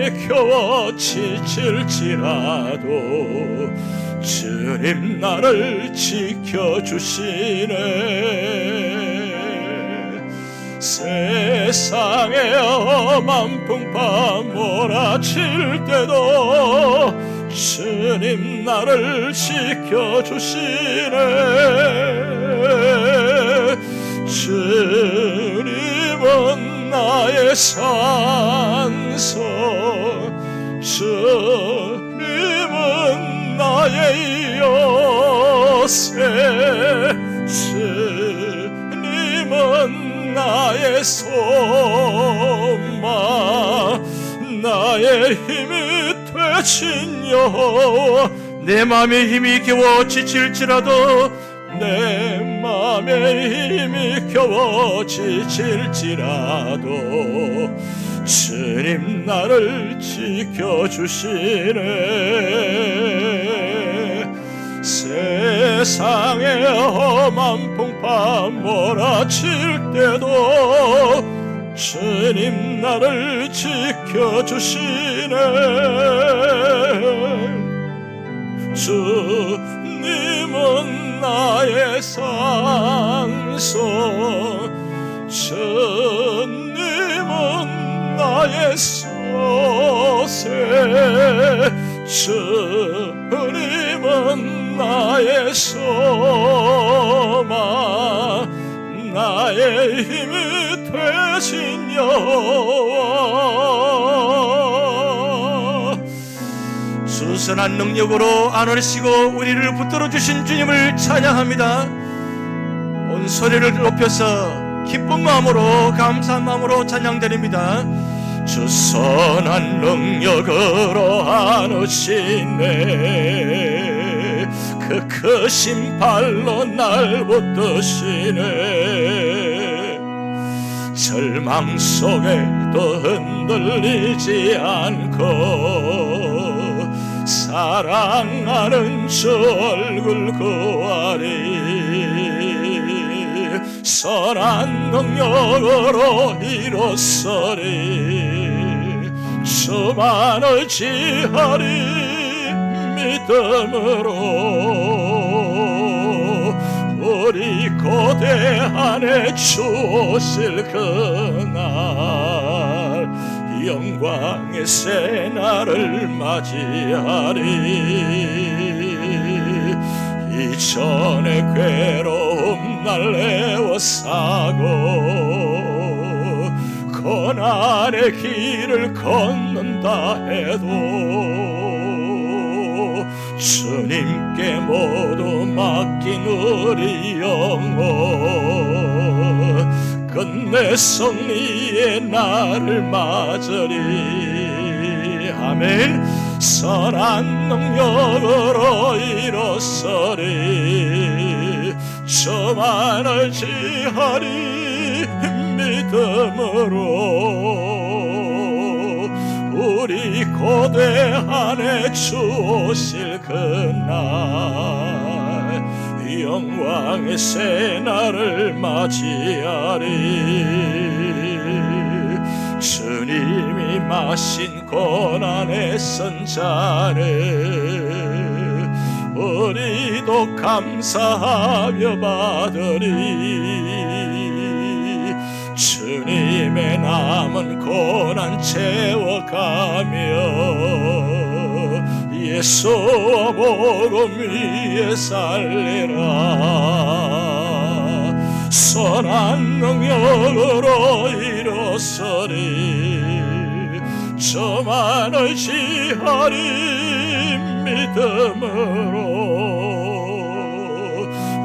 힘이 겨워 지칠지라도 주님 나를 지켜주시네. 세상에 험한 풍파 몰아칠 때도 주님 나를 지켜주시네. 주님은 나의 산소, 주님은 나의 요새, 주님은 나의 소망, 나의 힘이 되신 여호와. 내 마음의 힘이 겨워 지칠지라도 내 맘의 힘이 겨워 지칠지라도 주님 나를 지켜주시네. 세상에 험한 풍파 몰아칠 때도 주님 나를 지켜주시네. 주님은 나의 산소, 주님은 나의 소새, 주님은 나의 소망, 나의 힘이 되신 여호와. 수선한 능력으로 안으시고 우리를 붙들어 주신 주님을 찬양합니다. 온 소리를 높여서 기쁜 마음으로 감사한 마음으로 찬양드립니다. 주 선한 능력으로 안으시네. 그 크신 발로 날 붙드시네. 절망 속에도 흔들리지 않고 사랑하는 주 얼굴 구하리. 선한 능력으로 이뤘으리. 주만을 지하리. 믿음으로 우리 고대한에 주 오실 그날 영광의 새날을 맞이하리. 이전의 괴로움 날 애워싸고 고난의 길을 걷는다 해도 주님께 모두 맡긴 우리 영혼 끝내 승리의 날을 맞으리. 아멘. 선한 능력으로 이뤘으리. 주만을 지하리. 믿음으로 우리 고대한에 주 오실 그날 영광의 새날을 맞이하리. 주님이 마신 고난의 선자를 우리도 감사하며 받으리. 주님의 남은 고난 채워가며 예수와 복음 위에 살리라. 선한 능력으로 이뤘으리. 저만을 지하리. 믿음으로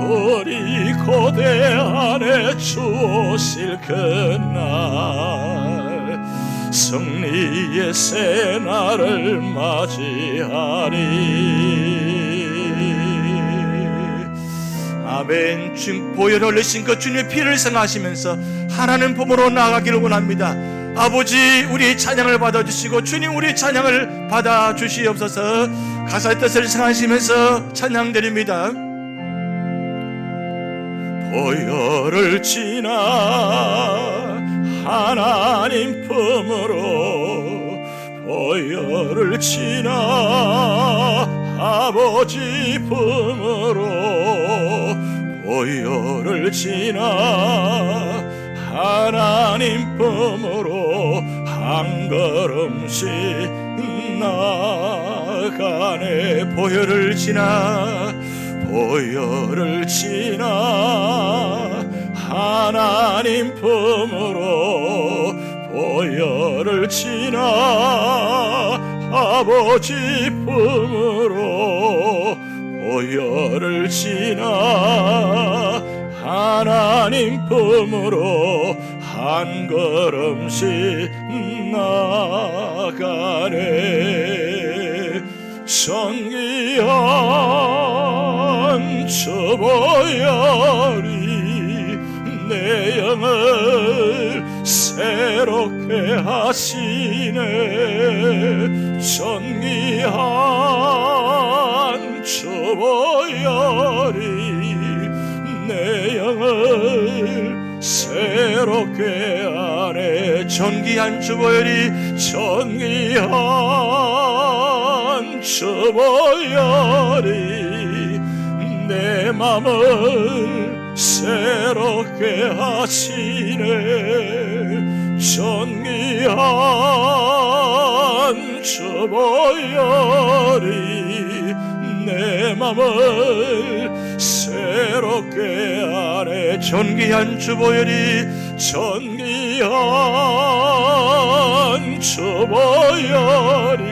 우리 고대한에 주 오실 그날 승리의 새날을 맞이하리. 아멘. 지금 보혈 흘리신 그 주님의 피를 생각하시면서 하나님 품으로 나아가기를 원합니다. 아버지, 우리의 찬양을 받아주시고 주님 우리의 찬양을 받아주시옵소서. 가사의 뜻을 생각하시면서 찬양드립니다. 보혈을 지나 하나님 품으로 보혈을 지나 아버지 품으로 보혈을 지나 하나님 품으로 한 걸음씩 나가네. 보혈을 지나 보혈을 지나 하나님 품으로 보혈을 지나 아버지 품으로 보혈을 지나 하나님 품으로 한 걸음씩 나가네. 정귀한 저 보혈이 내 영을 새롭게 하시네. 전귀한 저 보혈이 내 영을 새롭게 하네. 전귀한 주 보혈이 전귀한 저 보혈이 내 맘을 새롭게 하시네. 전귀한 저 보혈이 내 맘을 새롭게 하네. 전귀한 주 보혈이 전귀한 저 보혈이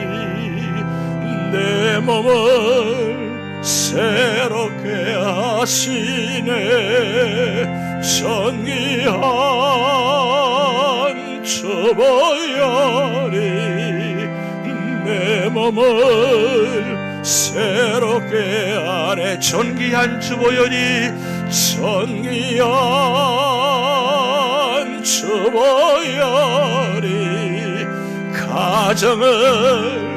내 몸을 새롭게 하시네. 전귀한 저 보혈이 내 몸을 새롭게 하네. 전귀한 주 보혈이 전귀한 저 보혈이 가정을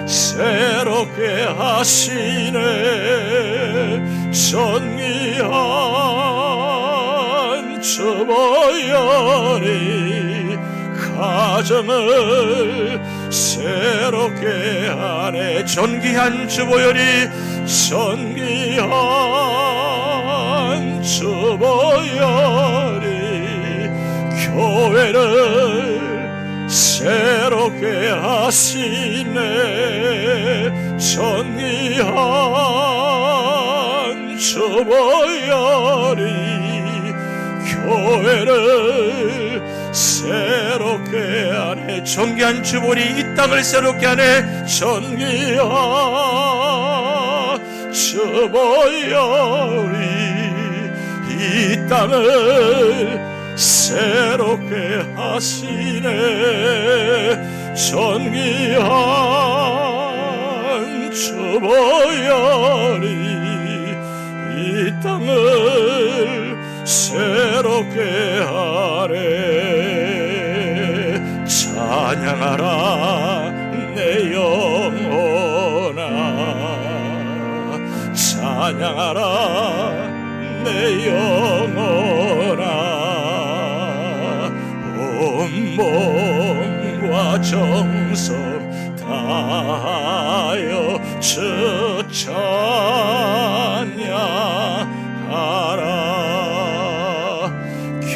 새롭게 하시네. 전귀한 저 보혈이 가정을 새롭게 하네. 전귀한 주 보혈이 전귀한 저 보혈이 교회를 새롭게 하시네. 전귀한 저 보혈이 교회를 새롭게 하네. 전귀한 주 보혈이 이 땅을 새롭게 하네. 전귀한 저 보혈이 이 땅을 새롭게 하시네. 전귀한 저 보혈이 이 땅을 새롭게 하네. 찬양하라 내 영혼아, 찬양하라 내 영혼아. 몸과 정성 다하여 주 찬양하라.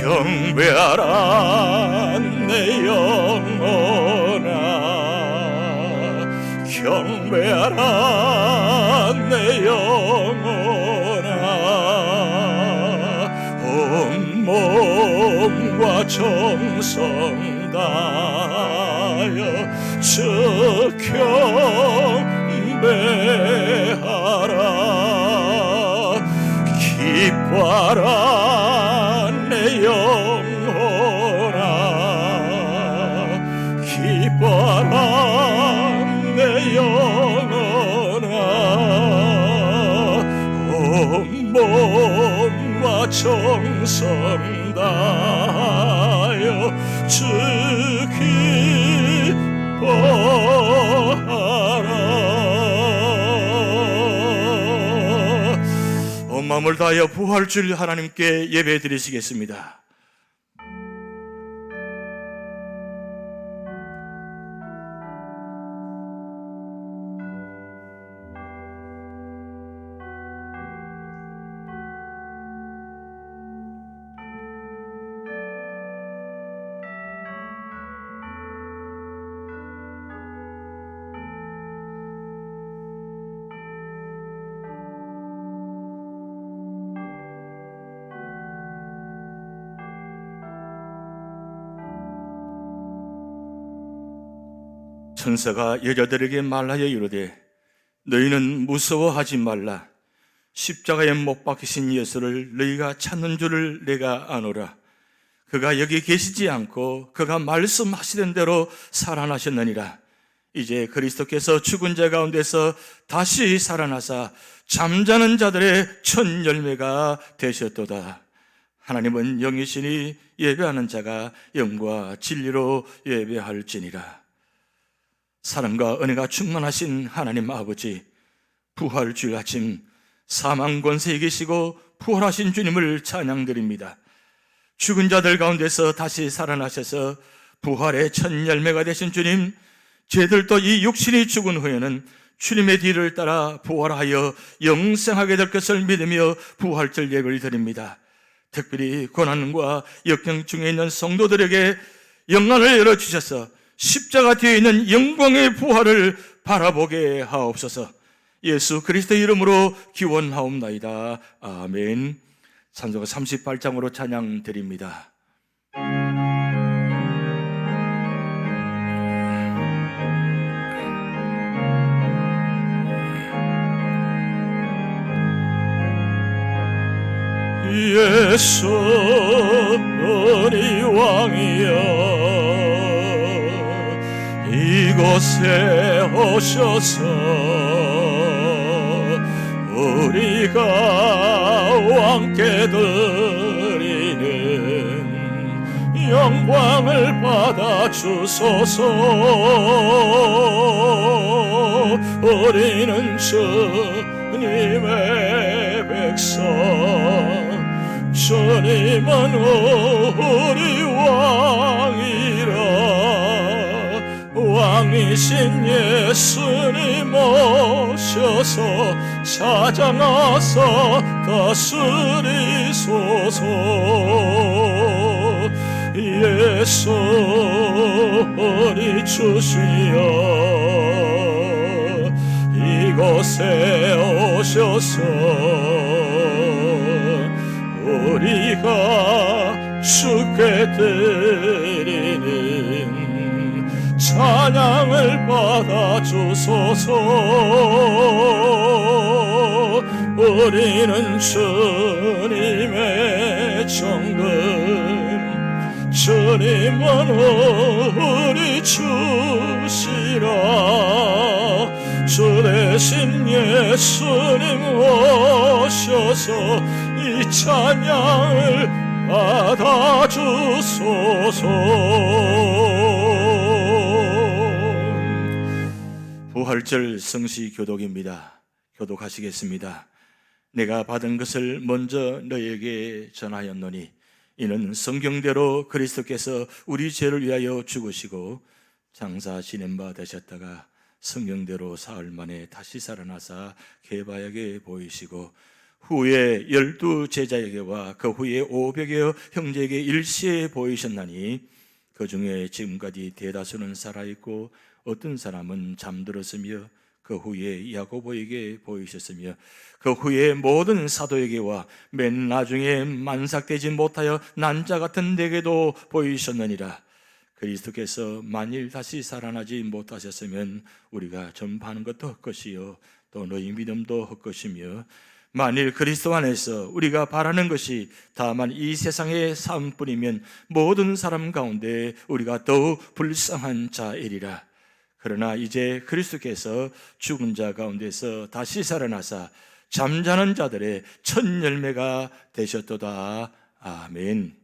경배하라 내 영혼아, 경배하라 내 영혼아. 온몸과 정성 다하여 주 경배하라. 기뻐하라 내 영혼아, 기뻐하라 내 영혼아. 온몸과 정성 다하여 주 기뻐하라. 온 마음을 다하여 부활주일 하나님께 예배 드리시겠습니다. 천사가 여자들에게 말하여 이르되 너희는 무서워하지 말라. 십자가에 못 박히신 예수를 너희가 찾는 줄을 내가 아노라. 그가 여기 계시지 않고 그가 말씀하시던 대로 살아나셨느니라. 이제 그리스도께서 죽은 자 가운데서 다시 살아나사 잠자는 자들의 첫 열매가 되셨도다. 하나님은 영이시니 예배하는 자가 영과 진리로 예배할지니라. 사랑과 은혜가 충만하신 하나님 아버지, 부활주일 아침 사망 권세에 계시고 부활하신 주님을 찬양드립니다. 죽은 자들 가운데서 다시 살아나셔서 부활의 첫 열매가 되신 주님, 저희들도 이 육신이 죽은 후에는 주님의 뒤를 따라 부활하여 영생하게 될 것을 믿으며 부활절 예배를 드립니다. 특별히 고난과 역경 중에 있는 성도들에게 영안을 열어주셔서 십자가 뒤에 있는 영광의 부활을 바라보게 하옵소서. 예수 그리스도 이름으로 기원하옵나이다. 아멘. 찬송가 38장으로 찬양 드립니다. 예수 우리 왕이여 이곳에 오셔서 우리가 왕께 드리는 영광을 받아 주소서. 우리는 주님의 백성, 주님은 우리 왕이라. 왕이신 예수님 오셔서 찾아나서 다스리소서. 예수 우리 주시여 이곳에 오셔서 우리가 주께 드리는 찬양을 받아 주소서. 우리는 주님의 정금, 주님은 우리 주시라. 주 대신 예수님 오셔서 이 찬양을 받아 주소서. 부활절 성시 교독입니다. 교독하시겠습니다. 내가 받은 것을 먼저 너에게 전하였노니 이는 성경대로 그리스도께서 우리 죄를 위하여 죽으시고 장사 지낸 바 되셨다가 성경대로 사흘 만에 다시 살아나사 게바에게 보이시고 후에 12 제자에게와 그 후에 500여 형제에게 일시에 보이셨나니 그 중에 지금까지 대다수는 살아있고 어떤 사람은 잠들었으며 그 후에 야고보에게 보이셨으며 그 후에 모든 사도에게와 맨 나중에 만삭되지 못하여 난자 같은 내게도 보이셨느니라. 그리스도께서 만일 다시 살아나지 못하셨으면 우리가 전파하는 것도 헛것이요 또 너희 믿음도 헛것이며 만일 그리스도 안에서 우리가 바라는 것이 다만 이 세상의 삶뿐이면 모든 사람 가운데 우리가 더욱 불쌍한 자이리라. 그러나 이제 그리스도께서 죽은 자 가운데서 다시 살아나사 잠자는 자들의 첫 열매가 되셨도다. 아멘.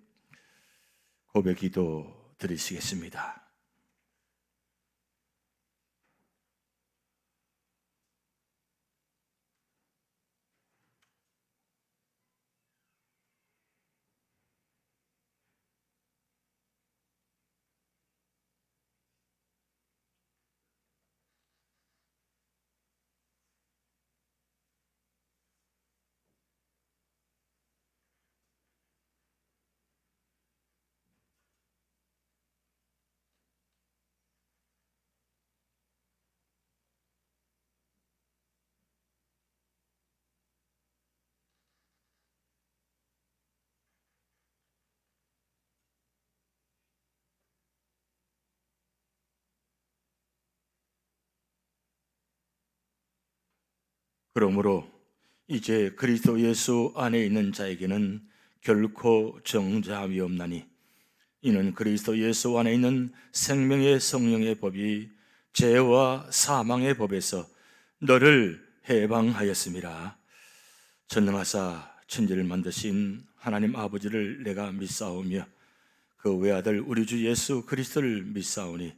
고백 기도 드리시겠습니다. 그러므로 이제 그리스도 예수 안에 있는 자에게는 결코 정죄함이 없나니 이는 그리스도 예수 안에 있는 생명의 성령의 법이 죄와 사망의 법에서 너를 해방하였습니다. 전능하사 천지를 만드신 하나님 아버지를 내가 믿사오며 그 외아들 우리 주 예수 그리스도를 믿사오니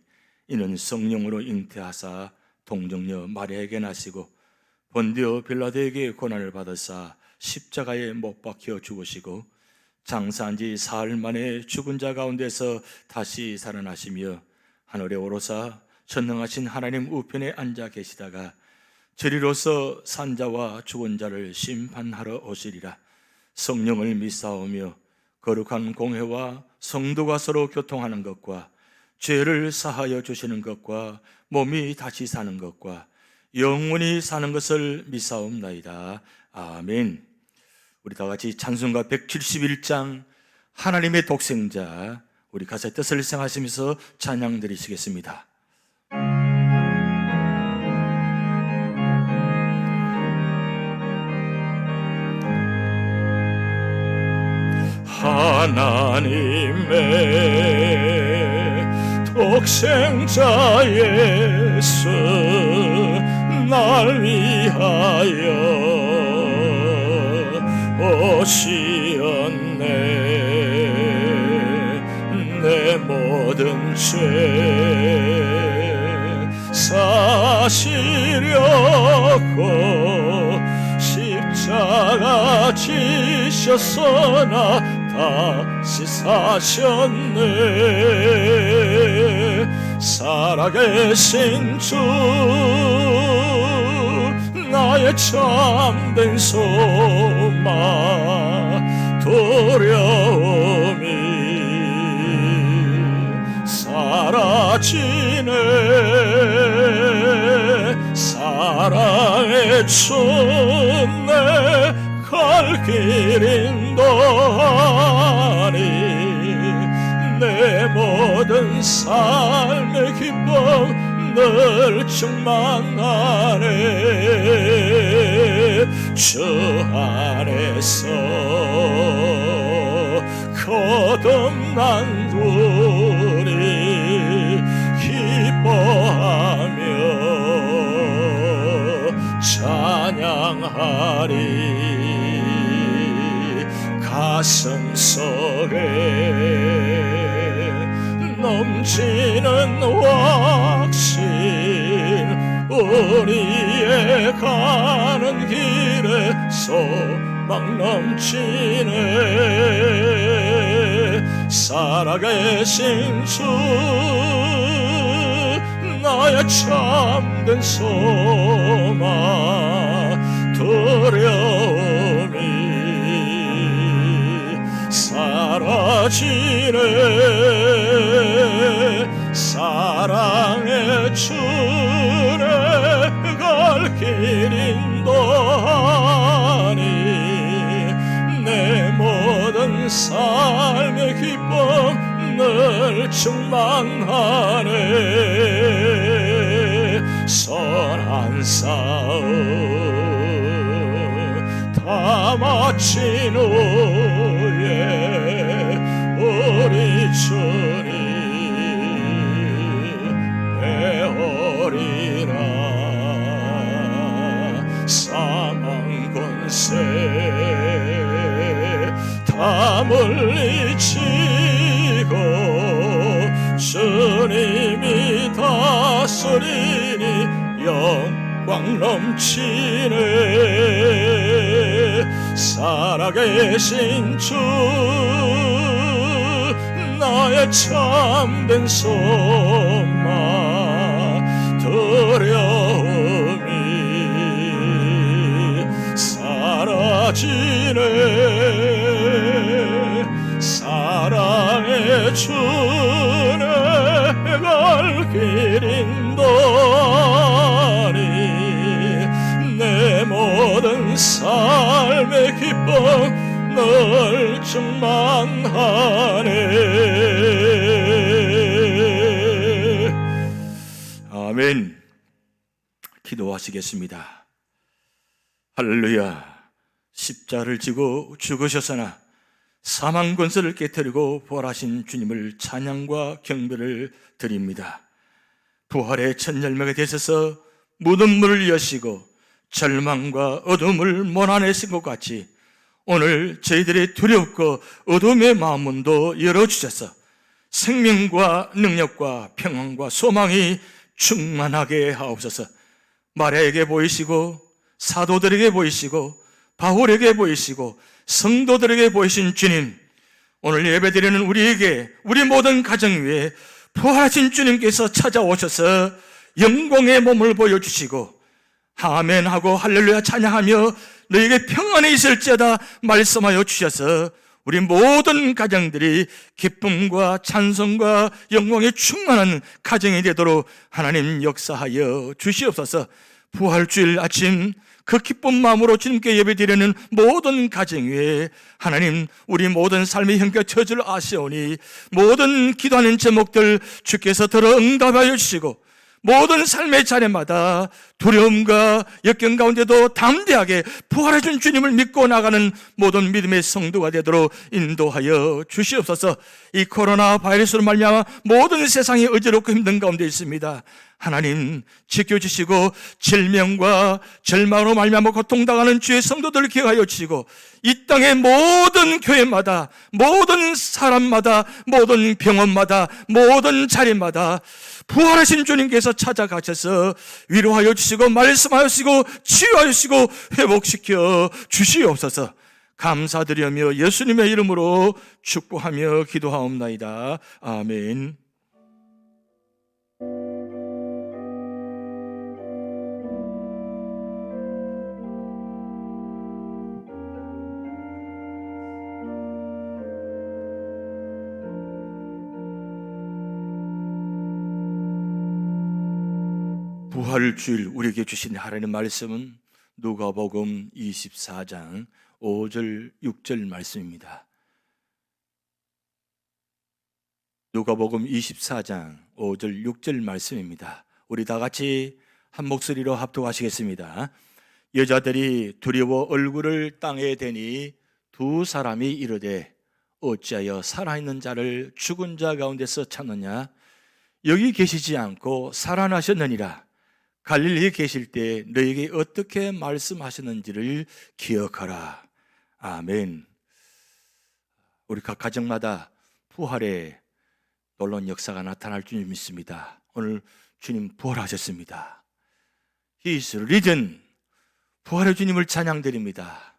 이는 성령으로 잉태하사 동정녀 마리아에게 나시고 본디오 빌라도에게 고난을 받으사 십자가에 못 박혀 죽으시고 장사한 지 사흘 만에 죽은 자 가운데서 다시 살아나시며 하늘에 오르사 전능하신 하나님 우편에 앉아 계시다가 저리로서 산자와 죽은 자를 심판하러 오시리라. 성령을 믿사오며 거룩한 공회와 성도가 서로 교통하는 것과 죄를 사하여 주시는 것과 몸이 다시 사는 것과 영원히 사는 것을 믿사옵나이다. 아멘. 우리 다 같이 찬송가 171장 하나님의 독생자, 우리 가사의 뜻을 생각하시면서 찬양 드리시겠습니다. 하나님의 독생자 예수 날 위하여 오시었네. 내 모든 죄 사시려고 십자가 지셨으나 다시 사셨네. 살아계신 주 나의 참된 소망 두려움이 사라지네. 사랑의 춘내 갈 길 인도하니 내 모든 삶의 기쁨 늘 충만하네. 주 안에서 거듭난 우리 기뻐하며 찬양하리. 가슴 속에 넘치는 확신 우리의 가는 길에 소망 넘치네. 살아계신 주 나의 참된 소망 두려움이 사라지네. 사랑의 주내 갈 길 인도하니 내 모든 삶의 기쁨 늘 충만하네. 선한 싸움 다 마친 후에 우리 주님 배우리라. 사망 권세 다 물리치고 주님이 다스리니 영광 넘치네. 살아계신 주 나의 참된 소망 두려움이 사라지네. 사랑의 주내 갈 길 인도하니 내 모든 삶의 기쁨 늘 충만하네. 아멘. 기도하시겠습니다. 할렐루야. 십자를 지고 죽으셨으나 사망 권세를 깨뜨리고 부활하신 주님을 찬양과 경배를 드립니다. 부활의 첫 열매가 되셔서 묻은 물을 여시고 절망과 어둠을 몰아내신 것 같이 오늘 저희들의 두렵고 어둠의 마음문도 열어주셔서 생명과 능력과 평안과 소망이 충만하게 하옵소서. 마리아에게 보이시고 사도들에게 보이시고 바울에게 보이시고 성도들에게 보이신 주님, 오늘 예배드리는 우리에게, 우리 모든 가정 위에 부활하신 주님께서 찾아오셔서 영광의 몸을 보여주시고 아멘 하고 할렐루야 찬양하며 너에게 평안이 있을지어다 말씀하여 주셔서 우리 모든 가정들이 기쁨과 찬송과 영광에 충만한 가정이 되도록 하나님 역사하여 주시옵소서. 부활주일 아침 그 기쁜 마음으로 주님께 예배드리는 모든 가정 위에 하나님 우리 모든 삶의 형편처 줄 아시오니 모든 기도하는 제목들 주께서 들어 응답하여 주시고 모든 삶의 자리마다 두려움과 역경 가운데도 담대하게 부활해준 주님을 믿고 나가는 모든 믿음의 성도가 되도록 인도하여 주시옵소서. 이 코로나 바이러스로 말미암아 모든 세상이 어지럽고 힘든 가운데 있습니다. 하나님 지켜주시고 질병과 절망으로 말미암아 고통당하는 주의 성도들을 기억하여 주시고 이 땅의 모든 교회마다 모든 사람마다 모든 병원마다 모든 자리마다 부활하신 주님께서 찾아가셔서 위로하여 주시고 말씀하시고 치유하시고 회복시켜 주시옵소서. 감사드리며 예수님의 이름으로 축복하며 기도하옵나이다. 아멘. 부활주일 우리에게 주신 하나님의 말씀은 누가복음 24장 5절 6절 말씀입니다. 누가복음 24장 5절 6절 말씀입니다. 우리 다 같이 한 목소리로 합독하시겠습니다. 여자들이 두려워 얼굴을 땅에 대니 두 사람이 이르되 어찌하여 살아있는 자를 죽은 자 가운데서 찾느냐? 여기 계시지 않고 살아나셨느니라. 갈릴리에 계실 때 너에게 어떻게 말씀하셨는지를 기억하라. 아멘. 우리 각 가정마다 부활의 놀라운 역사가 나타날 줄 믿습니다. 오늘 주님 부활하셨습니다. He is risen. 부활의 주님을 찬양드립니다.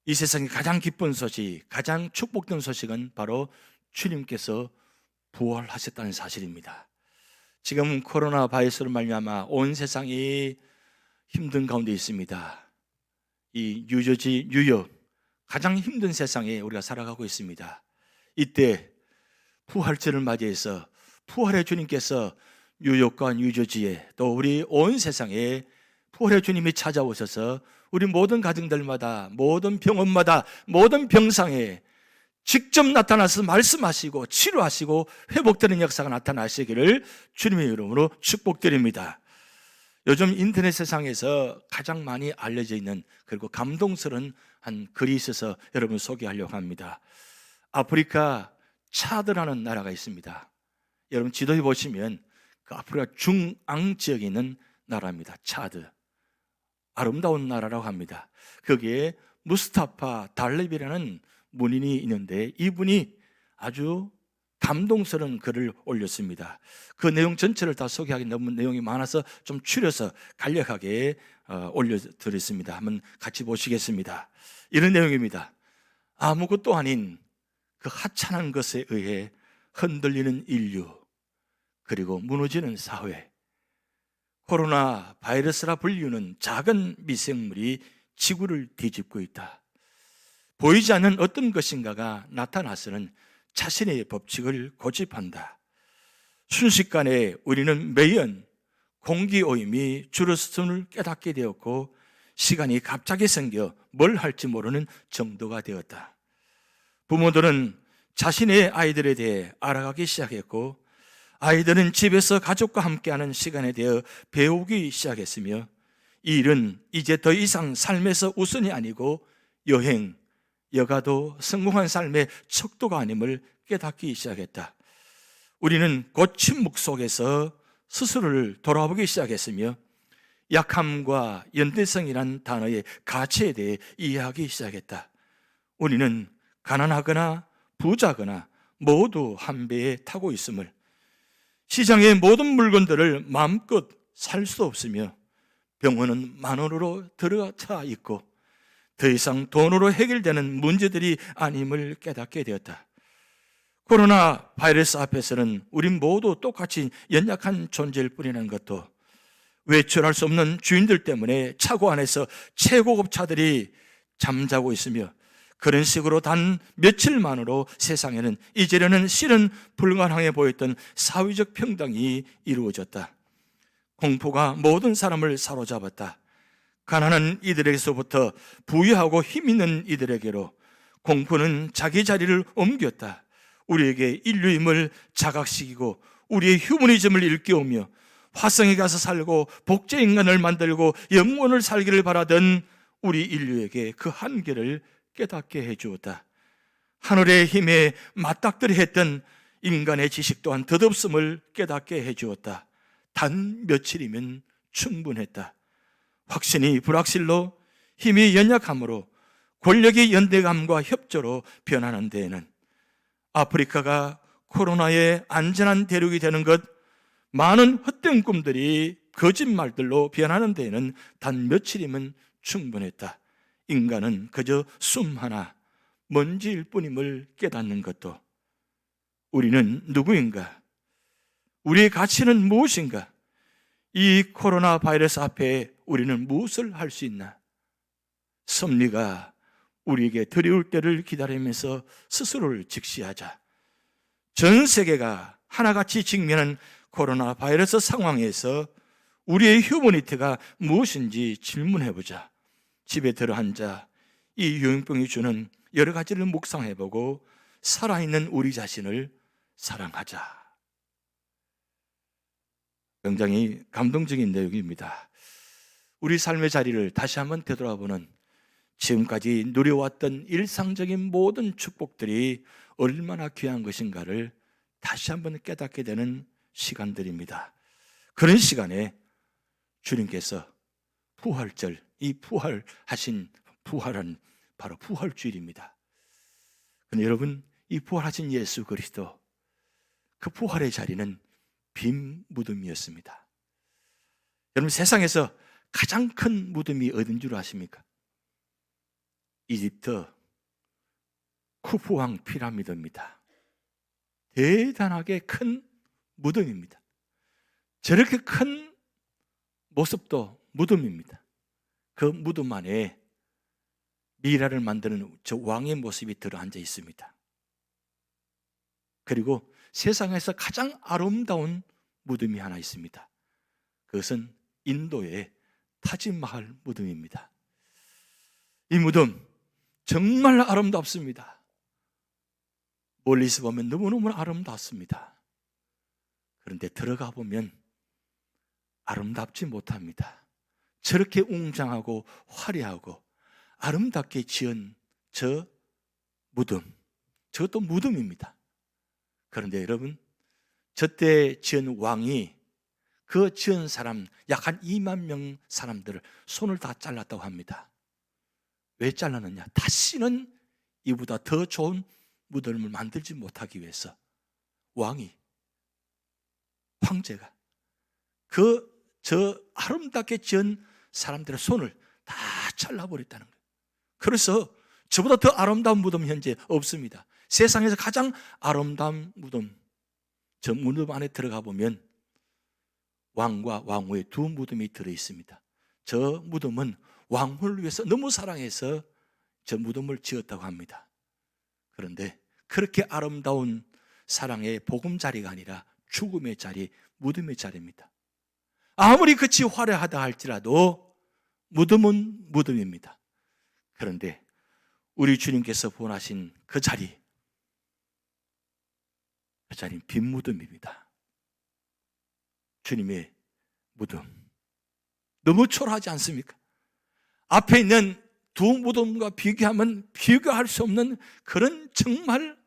이 세상의 가장 기쁜 소식, 가장 축복된 소식은 바로 주님께서 부활하셨다는 사실입니다. 지금 코로나 바이러스로 말미암아 온 세상이 힘든 가운데 있습니다. 이 뉴저지, 뉴욕 가장 힘든 세상에 우리가 살아가고 있습니다. 이때 부활절을 맞이해서 부활의 주님께서 뉴욕과 뉴저지에 또 우리 온 세상에 부활의 주님이 찾아오셔서 우리 모든 가정들마다 모든 병원마다 모든 병상에 직접 나타나서 말씀하시고 치료하시고 회복되는 역사가 나타나시기를 주님의 이름으로 축복드립니다. 요즘 인터넷 세상에서 가장 많이 알려져 있는 그리고 감동스러운 한 글이 있어서 여러분 소개하려고 합니다. 아프리카 차드라는 나라가 있습니다. 여러분 지도에 보시면 그 아프리카 중앙 지역에 있는 나라입니다. 차드. 아름다운 나라라고 합니다. 거기에 무스타파 달렙이라는 문인이 있는데 이분이 아주 감동스러운 글을 올렸습니다. 그 내용 전체를 다 소개하기 너무 내용이 많아서 좀 추려서 간략하게 올려드렸습니다. 한번 같이 보시겠습니다. 이런 내용입니다. 아무것도 아닌 그 하찮은 것에 의해 흔들리는 인류 그리고 무너지는 사회, 코로나 바이러스라 불리우는 작은 미생물이 지구를 뒤집고 있다. 보이지 않는 어떤 것인가가 나타나서는 자신의 법칙을 고집한다. 순식간에 우리는 매연 공기오염이 줄었음을 깨닫게 되었고 시간이 갑자기 생겨 뭘 할지 모르는 정도가 되었다. 부모들은 자신의 아이들에 대해 알아가기 시작했고 아이들은 집에서 가족과 함께하는 시간에 대해 배우기 시작했으며 이 일은 이제 더 이상 삶에서 우선이 아니고 여행, 여가도 성공한 삶의 척도가 아님을 깨닫기 시작했다. 우리는 곧 침묵 속에서 스스로를 돌아보기 시작했으며 약함과 연대성이란 단어의 가치에 대해 이해하기 시작했다. 우리는 가난하거나 부자거나 모두 한 배에 타고 있음을, 시장의 모든 물건들을 마음껏 살 수 없으며 병원은 만원으로 들어차 있고 더 이상 돈으로 해결되는 문제들이 아님을 깨닫게 되었다. 코로나 바이러스 앞에서는 우린 모두 똑같이 연약한 존재일 뿐이라는 것도, 외출할 수 없는 주인들 때문에 차고 안에서 최고급 차들이 잠자고 있으며 그런 식으로 단 며칠만으로 세상에는 이제는 실은 불가능해 보였던 사회적 평등이 이루어졌다. 공포가 모든 사람을 사로잡았다. 가난한 이들에게서부터 부유하고 힘 있는 이들에게로 공포는 자기 자리를 옮겼다. 우리에게 인류임을 자각시키고 우리의 휴머니즘을 일깨우며 화성에 가서 살고 복제 인간을 만들고 영원을 살기를 바라던 우리 인류에게 그 한계를 깨닫게 해주었다. 하늘의 힘에 맞닥뜨려 했던 인간의 지식 또한 덧없음을 깨닫게 해주었다. 단 며칠이면 충분했다. 확신이 불확실로, 힘이 연약함으로, 권력의 연대감과 협조로 변하는 데에는, 아프리카가 코로나의 안전한 대륙이 되는 것, 많은 헛된 꿈들이 거짓말들로 변하는 데에는 단 며칠이면 충분했다. 인간은 그저 숨 하나, 먼지일 뿐임을 깨닫는 것도, 우리는 누구인가? 우리의 가치는 무엇인가? 이 코로나 바이러스 앞에 우리는 무엇을 할 수 있나? 섭리가 우리에게 들이올 때를 기다리면서 스스로를 직시하자. 전 세계가 하나같이 직면한 코로나 바이러스 상황에서 우리의 휴머니티가 무엇인지 질문해보자. 집에 들어 앉아 이 유행병이 주는 여러 가지를 묵상해보고 살아있는 우리 자신을 사랑하자. 굉장히 감동적인 내용입니다. 우리 삶의 자리를 다시 한번 되돌아보는, 지금까지 누려왔던 일상적인 모든 축복들이 얼마나 귀한 것인가를 다시 한번 깨닫게 되는 시간들입니다. 그런 시간에 주님께서 부활절, 이 부활하신, 부활은 바로 부활주일입니다. 그런데 여러분, 이 부활하신 예수 그리스도, 그 부활의 자리는 빈 무덤이었습니다. 여러분, 세상에서 가장 큰 무덤이 어딘 줄 아십니까? 이집트 쿠푸왕 피라미드입니다. 대단하게 큰 무덤입니다. 저렇게 큰 모습도 무덤입니다. 그 무덤 안에 미라를 만드는 저 왕의 모습이 들어앉아 있습니다. 그리고 세상에서 가장 아름다운 무덤이 하나 있습니다. 그것은 인도의 타지마할 무덤입니다. 이 무덤 정말 아름답습니다. 멀리서 보면 너무너무 아름답습니다. 그런데 들어가 보면 아름답지 못합니다. 저렇게 웅장하고 화려하고 아름답게 지은 저 무덤, 저것도 무덤입니다. 그런데 여러분, 저때 지은 왕이 그 지은 사람 약 한 2만 명 사람들을 손을 다 잘랐다고 합니다. 왜 잘랐느냐? 다시는 이보다 더 좋은 무덤을 만들지 못하기 위해서 왕이, 황제가 저 아름답게 지은 사람들의 손을 다 잘라버렸다는 거예요. 그래서 저보다 더 아름다운 무덤 현재 없습니다. 세상에서 가장 아름다운 무덤, 저 무덤 안에 들어가 보면 왕과 왕후의 두 무덤이 들어있습니다. 저 무덤은 왕후를 위해서 너무 사랑해서 저 무덤을 지었다고 합니다. 그런데 그렇게 아름다운 사랑의 보금자리가 아니라 죽음의 자리, 무덤의 자리입니다. 아무리 그치 화려하다 할지라도 무덤은 무덤입니다. 그런데 우리 주님께서 본하신 그 자리, 그 자리는 빈 무덤입니다. 주님의 무덤, 너무 초라하지 않습니까? 앞에 있는 두 무덤과 비교하면 비교할 수 없는 그런 정말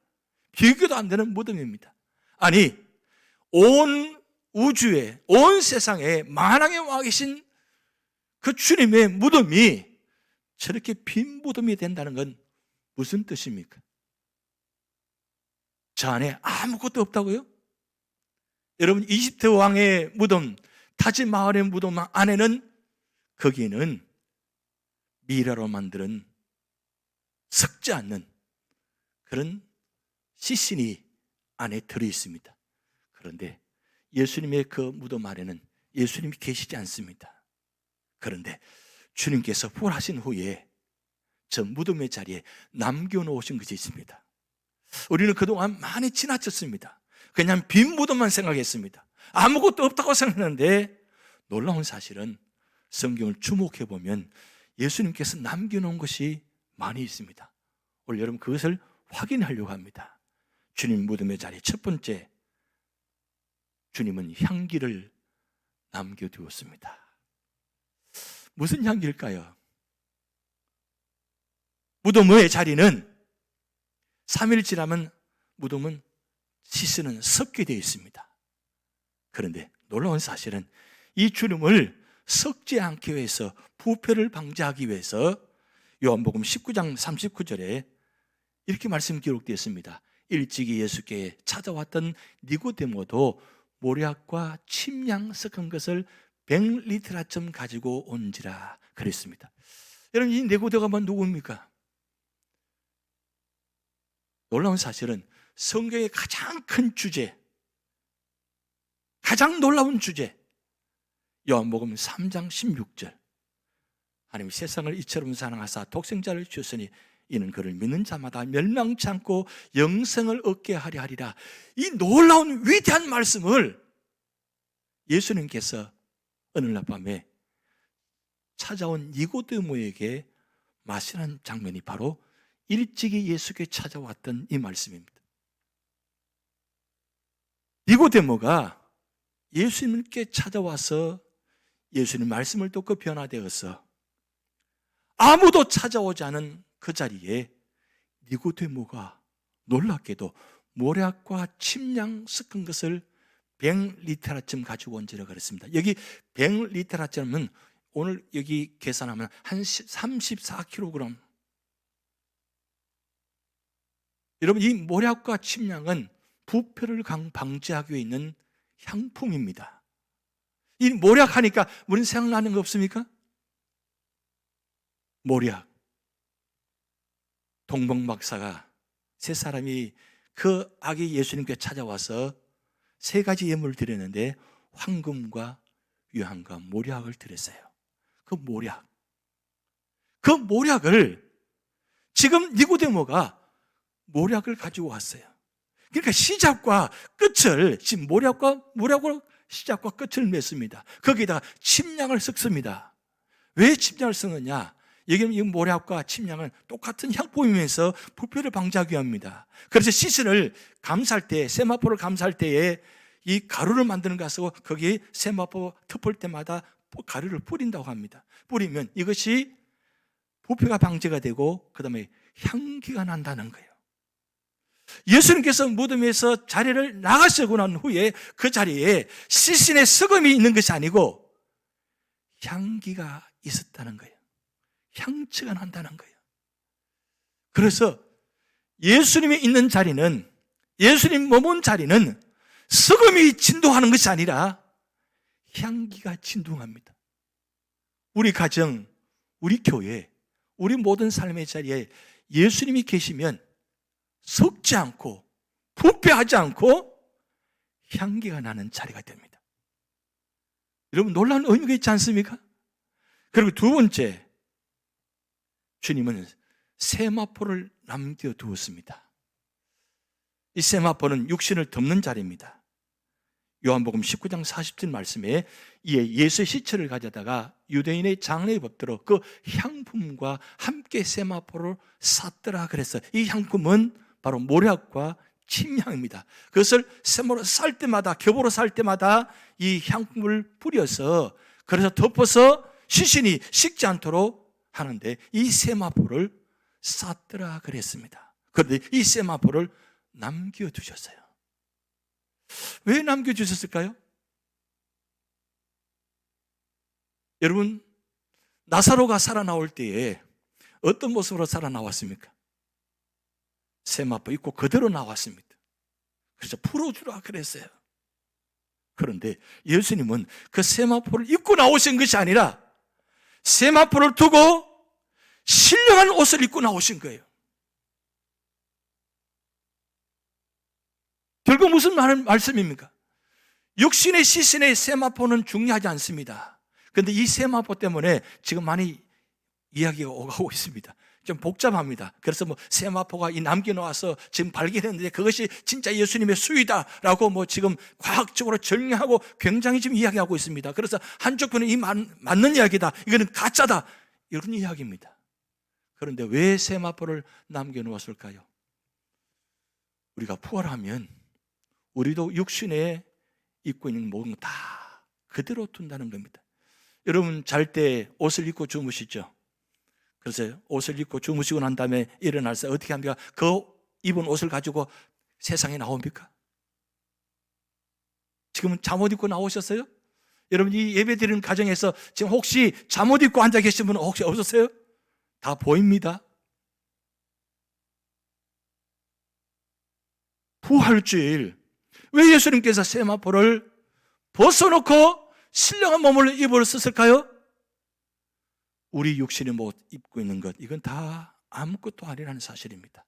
비교도 안 되는 무덤입니다. 아니, 온 우주에, 온 세상에 만왕에 와 계신 그 주님의 무덤이 저렇게 빈 무덤이 된다는 건 무슨 뜻입니까? 저 안에 아무것도 없다고요? 여러분, 이집트 왕의 무덤, 타지마할의 무덤 안에는, 거기에는 미라로 만드는 썩지 않는 그런 시신이 안에 들어있습니다. 그런데 예수님의 그 무덤 안에는 예수님이 계시지 않습니다. 그런데 주님께서 부활하신 후에 저 무덤의 자리에 남겨놓으신 것이 있습니다. 우리는 그동안 많이 지나쳤습니다. 그냥 빈 무덤만 생각했습니다. 아무것도 없다고 생각했는데, 놀라운 사실은 성경을 주목해 보면 예수님께서 남겨놓은 것이 많이 있습니다. 오늘 여러분 그것을 확인하려고 합니다. 주님 무덤의 자리, 첫 번째, 주님은 향기를 남겨두었습니다. 무슨 향기일까요? 무덤의 자리는 3일 지나면 무덤은 시스는 썩게 되어 있습니다. 그런데 놀라운 사실은 이 주님을 썩지 않기 위해서, 부패를 방지하기 위해서 요한복음 19장 39절에 이렇게 말씀 기록되어 있습니다. 일찍이 예수께 찾아왔던 니고데모도 모략과 침향 섞은 것을 100리터라쯤 가지고 온지라 그랬습니다. 여러분, 이 니고데모가 누구입니까? 놀라운 사실은 성경의 가장 큰 주제, 가장 놀라운 주제, 요한복음 3장 16절, 하나님 세상을 이처럼 사랑하사 독생자를 주셨으니 이는 그를 믿는 자마다 멸망치 않고 영생을 얻게 하려 하리라. 이 놀라운 위대한 말씀을 예수님께서 어느 날 밤에 찾아온 니고데모에게 말씀한 장면이 바로 일찍이 예수께 찾아왔던 이 말씀입니다. 니고데모가 예수님께 찾아와서 예수님 말씀을 듣고 변화되어서 아무도 찾아오지 않은 그 자리에 니고데모가 놀랍게도 모략과 침향 섞은 것을 100리터라쯤 가지고 온지라 그랬습니다. 여기 100리터라쯤은 오늘 여기 계산하면 한 34kg. 여러분, 이 모략과 침향은 부패를 방지하기 위해 있는 향품입니다. 이 모략하니까 우리는 생각나는 거 없습니까? 모략. 동방박사가 세 사람이 그 아기 예수님께 찾아와서 세 가지 예물을 드렸는데 황금과 유향과 모략을 드렸어요. 그 모략을 지금 니고데모가 모략을 가지고 왔어요. 그러니까 시작과 끝을, 지금 모략으로 시작과 끝을 맺습니다. 거기다가 침향을 섞습니다. 왜 침향을 섞느냐? 여기는 이 모략과 침향은 똑같은 향품이면서 부패를 방지하기 위함입니다. 그래서 시신을 감쌀 때, 세마포를 감쌀 때에 이 가루를 만드는 것을 거기에 세마포 덮을 때마다 가루를 뿌린다고 합니다. 뿌리면 이것이 부패가 방지가 되고 그 다음에 향기가 난다는 거예요. 예수님께서 무덤에서 자리를 나가시고 난 후에 그 자리에 시신의 썩음이 있는 것이 아니고 향기가 있었다는 거예요. 향취가 난다는 거예요. 그래서 예수님이 있는 자리는, 예수님 머문 자리는 썩음이 진동하는 것이 아니라 향기가 진동합니다. 우리 가정, 우리 교회, 우리 모든 삶의 자리에 예수님이 계시면 썩지 않고 부패하지 않고 향기가 나는 자리가 됩니다. 여러분, 놀라운 의미가 있지 않습니까? 그리고 두 번째, 주님은 세마포를 남겨두었습니다. 이 세마포는 육신을 덮는 자리입니다. 요한복음 19장 40절 말씀에 이에 예수의 시체를 가져다가 유대인의 장례의 법대로 그 향품과 함께 세마포를 쌌더라 그랬어요. 이 향품은 바로 모략과 침향입니다. 그것을 세마포로 쌀 때마다, 겹으로 쌀 때마다 이 향품을 뿌려서, 그래서 덮어서 시신이 식지 않도록 하는데 이 세마포를 쌌더라 그랬습니다. 그런데 이 세마포를 남겨두셨어요. 왜 남겨주셨을까요? 여러분, 나사로가 살아나올 때에 어떤 모습으로 살아나왔습니까? 세마포 입고 그대로 나왔습니다. 그래서 풀어주라 그랬어요. 그런데 예수님은 그 세마포를 입고 나오신 것이 아니라 세마포를 두고 신령한 옷을 입고 나오신 거예요. 결국 무슨 말씀입니까? 육신의 시신의 세마포는 중요하지 않습니다. 그런데 이 세마포 때문에 지금 많이 이야기가 오가고 있습니다. 좀 복잡합니다. 그래서 세마포가 남겨놓아서 지금 발견했는데 그것이 진짜 예수님의 수위다라고 지금 과학적으로 정리하고 굉장히 지금 이야기하고 있습니다. 그래서 한쪽 분은 이 맞는 이야기다, 이거는 가짜다, 이런 이야기입니다. 그런데 왜 세마포를 남겨놓았을까요? 우리가 부활하면 우리도 육신에 입고 있는 모든 거 다 그대로 둔다는 겁니다. 여러분, 잘 때 옷을 입고 주무시죠? 그래서 옷을 입고 주무시고 난 다음에 일어나서 어떻게 합니까? 그 입은 옷을 가지고 세상에 나옵니까? 지금은 잠옷 입고 나오셨어요? 여러분, 이 예배 드리는 가정에서 지금 혹시 잠옷 입고 앉아 계신 분은 혹시 없었어요? 다 보입니다. 부활주일, 왜 예수님께서 세마포를 벗어놓고 신령한 몸을 입으셨을까요? 우리 육신의 못 입고 있는 것, 이건 다 아무것도 아니라는 사실입니다.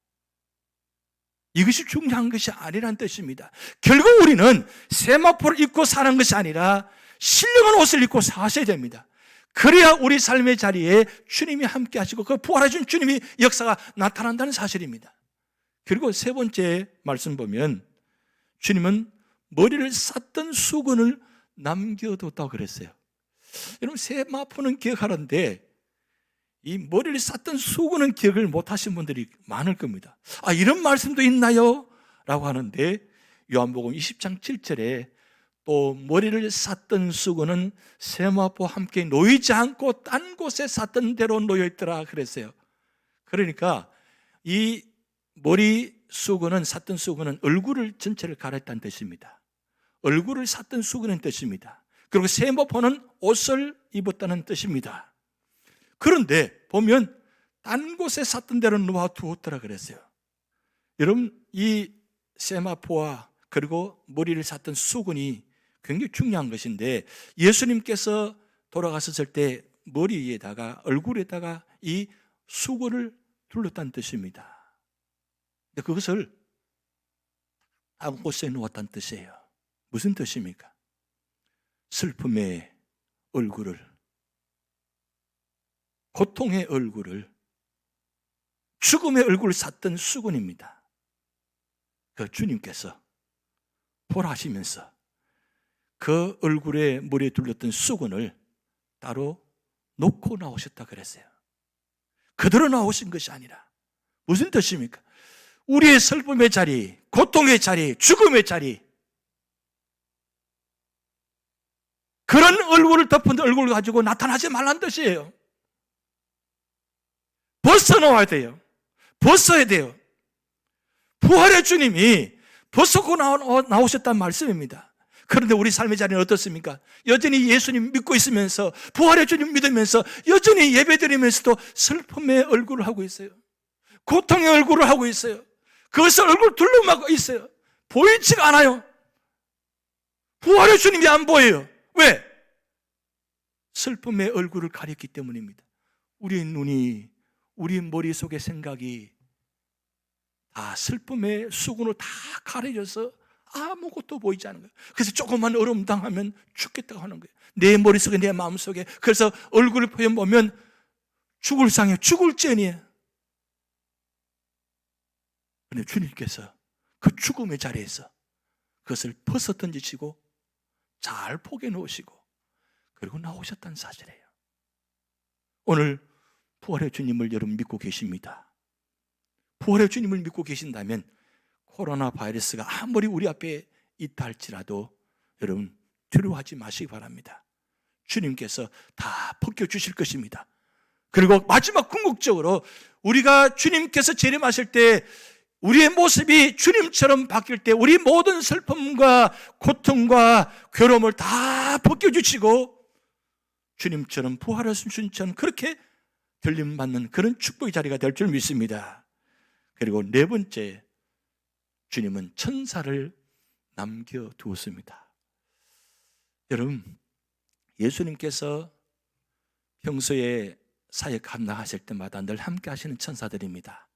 이것이 중요한 것이 아니라는 뜻입니다. 결국 우리는 세마포를 입고 사는 것이 아니라 신령한 옷을 입고 사셔야 됩니다. 그래야 우리 삶의 자리에 주님이 함께 하시고 그 부활하신 주님이 역사가 나타난다는 사실입니다. 그리고 세 번째 말씀 보면 주님은 머리를 쌌던 수건을 남겨뒀다고 그랬어요. 여러분, 세마포는 기억하는데 이 머리를 쌌던 수건은 기억을 못하신 분들이 많을 겁니다. 이런 말씀도 있나요? 라고 하는데 요한복음 20장 7절에 또 머리를 쌌던 수건은 세마포와 함께 놓이지 않고 딴 곳에 쌌던 대로 놓여있더라 그랬어요. 그러니까 이 머리 수건은, 쌌던 수건은 얼굴을 전체를 가렸다는 뜻입니다. 얼굴을 쌌던 수건은 뜻입니다. 그리고 세마포는 옷을 입었다는 뜻입니다. 그런데 보면 딴 곳에 쌌던 대로 놓아두었더라 그랬어요. 여러분, 이 세마포와 그리고 머리를 쌌던 수건이 굉장히 중요한 것인데 예수님께서 돌아가셨을 때 머리에다가, 얼굴에다가 이 수건을 둘렀다는 뜻입니다. 근데 그것을 아무 곳에 놓았다는 뜻이에요. 무슨 뜻입니까? 슬픔의 얼굴을, 고통의 얼굴을, 죽음의 얼굴을 쌌던 수건입니다. 그 주님께서 부활하시면서 그 얼굴에 머리에 둘렀던 수건을 따로 놓고 나오셨다 그랬어요. 그대로 나오신 것이 아니라 무슨 뜻입니까? 우리의 슬픔의 자리, 고통의 자리, 죽음의 자리, 그런 얼굴을 덮은 얼굴을 가지고 나타나지 말라는 뜻이에요. 벗어놓아야 돼요. 벗어야 돼요. 부활의 주님이 벗고 나오셨단 말씀입니다. 그런데 우리 삶의 자리는 어떻습니까? 여전히 예수님 믿고 있으면서, 부활의 주님 믿으면서 여전히 예배드리면서도 슬픔의 얼굴을 하고 있어요. 고통의 얼굴을 하고 있어요. 그것을 얼굴 둘러막고 있어요. 보이지가 않아요. 부활의 주님이 안 보여요. 왜? 슬픔의 얼굴을 가렸기 때문입니다. 우리의 눈이, 우리 머릿속의 생각이 다 슬픔의 수건으로 다 가려져서 아무것도 보이지 않는 거예요. 그래서 조금만 얼음 당하면 죽겠다고 하는 거예요. 내 머릿속에, 내 마음속에. 그래서 얼굴 표현 보면 죽을 상해, 죽을 전이에요. 그런데 주님께서 그 죽음의 자리에서 그것을 벗어 던지시고 잘 포개 놓으시고 그리고 나오셨다는 사실이에요. 오늘 부활의 주님을 여러분 믿고 계십니다. 부활의 주님을 믿고 계신다면 코로나 바이러스가 아무리 우리 앞에 있다 할지라도 여러분 두려워하지 마시기 바랍니다. 주님께서 다 벗겨주실 것입니다. 그리고 마지막 궁극적으로 우리가 주님께서 재림하실 때 우리의 모습이 주님처럼 바뀔 때 우리 모든 슬픔과 고통과 괴로움을 다 벗겨주시고 주님처럼 부활하신 주님처럼 그렇게 들림받는 그런 축복의 자리가 될 줄 믿습니다. 그리고 네 번째, 주님은 천사를 남겨두었습니다. 여러분, 예수님께서 평소에 사역 감당하실 때마다 늘 함께 하시는 천사들입니다.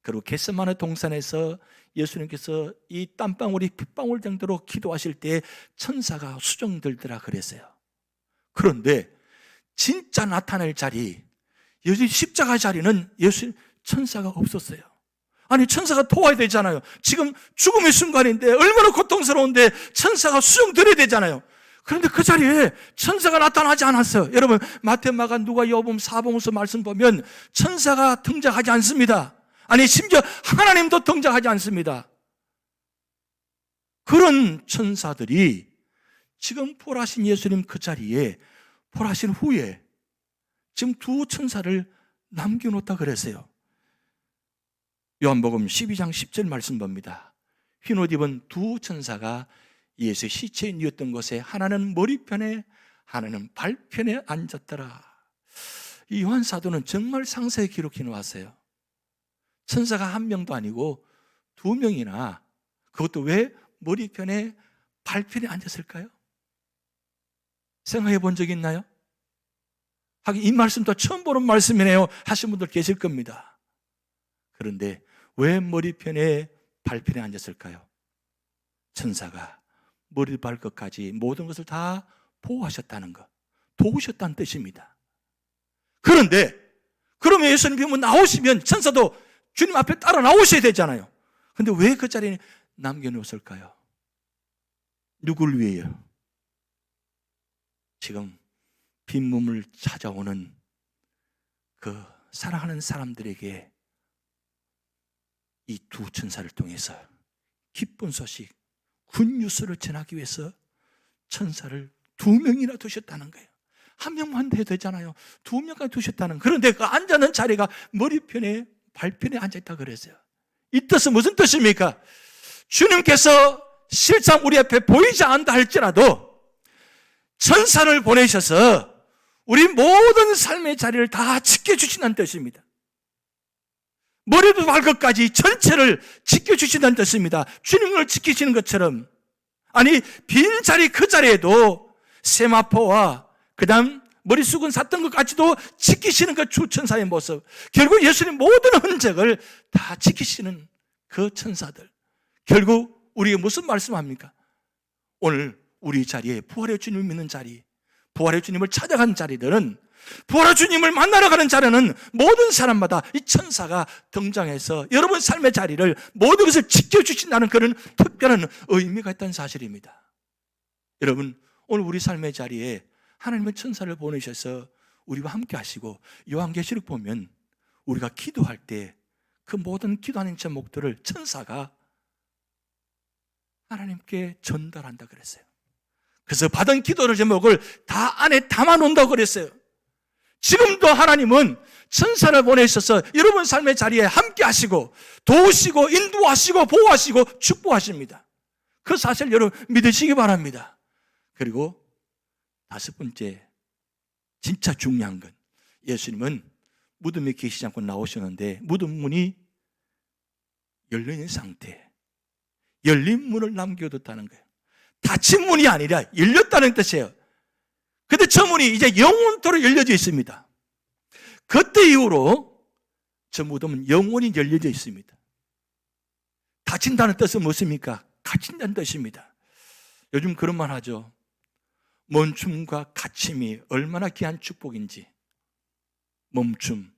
그리고 겟세마네 동산에서 예수님께서 이 땀방울이 핏방울 정도로 기도하실 때 천사가 수종들더라 그랬어요. 그런데 진짜 나타날 자리, 예수 십자가 자리는 예수 천사가 없었어요. 아니, 천사가 도와야 되잖아요. 지금 죽음의 순간인데 얼마나 고통스러운데 천사가 수종드려야 되잖아요. 그런데 그 자리에 천사가 나타나지 않았어요. 여러분, 마태, 마가, 누가, 요한복음, 사복음서 말씀 보면 천사가 등장하지 않습니다. 아니, 심지어 하나님도 등장하지 않습니다. 그런 천사들이 지금 부활하신 예수님 그 자리에 부활하신 후에 지금 두 천사를 남겨놓았다 그랬어요. 요한복음 12장 10절 말씀 봅니다. 흰옷 입은 두 천사가 예수의 시체에 누웠던 곳에 하나는 머리편에 하나는 발편에 앉았더라. 이 요한 사도는 정말 상세히 기록해 놓았어요. 천사가 한 명도 아니고 두 명이나, 그것도 왜 머리편에 발편에 앉았을까요? 생각해 본 적 있나요? 하긴 이 말씀도 처음 보는 말씀이네요 하신 분들 계실 겁니다. 그런데 왜 머리편에 발편에 앉았을까요? 천사가 머리 발끝까지 모든 것을 다 보호하셨다는 것, 도우셨다는 뜻입니다. 그런데 그러면 예수님 믿으면 나오시면 천사도 주님 앞에 따라 나오셔야 되잖아요. 그런데 왜 그 자리에 남겨놓았을까요? 누굴 위해요? 지금 빈몸을 찾아오는 그 사랑하는 사람들에게 이 두 천사를 통해서 기쁜 소식, 굿뉴스를 전하기 위해서 천사를 두 명이나 두셨다는 거예요. 한 명만 해도 되잖아요. 두 명까지 두셨다는 거예요. 그런데 그 앉아있는 자리가 머리편에 발편에 앉아있다 그랬어요. 이 뜻은 무슨 뜻입니까? 주님께서 실상 우리 앞에 보이지 않는다 할지라도 천사를 보내셔서 우리 모든 삶의 자리를 다 지켜주신다는 뜻입니다. 머리부터 발끝까지 전체를 지켜주신다는 뜻입니다. 주님을 지키시는 것처럼. 아니, 빈자리 그 자리에도 세마포와 그 다음 머리 숙은 샀던 것까지도 지키시는 그 주천사의 모습, 결국 예수님 모든 흔적을 다 지키시는 그 천사들, 결국 우리에게 무슨 말씀합니까? 오늘 우리 자리에 부활의 주님을 믿는 자리, 부활의 주님을 찾아가는 자리들은, 부활의 주님을 만나러 가는 자리는 모든 사람마다 이 천사가 등장해서 여러분 삶의 자리를 모든 것을 지켜주신다는 그런 특별한 의미가 있다는 사실입니다. 여러분, 오늘 우리 삶의 자리에 하나님은 천사를 보내셔서 우리와 함께 하시고, 요한계시록 보면 우리가 기도할 때 그 모든 기도하는 제목들을 천사가 하나님께 전달한다 그랬어요. 그래서 받은 기도의 제목을 다 안에 담아놓는다고 그랬어요. 지금도 하나님은 천사를 보내셔서 여러분 삶의 자리에 함께 하시고 도우시고 인도하시고 보호하시고 축복하십니다. 그 사실 여러분 믿으시기 바랍니다. 그리고 다섯 번째, 진짜 중요한 건, 예수님은 무덤에 계시지 않고 나오셨는데 무덤 문이 열려있는 상태, 열린 문을 남겨뒀다는 거예요. 닫힌 문이 아니라 열렸다는 뜻이에요. 근데 저 문이 이제 영원토록 열려져 있습니다. 그때 이후로 저 무덤은 영원히 열려져 있습니다. 닫힌다는 뜻은 무엇입니까? 갇힌다는 뜻입니다. 요즘 그런 말 하죠. 멈춤과 갇힘이 얼마나 귀한 축복인지. 멈춤,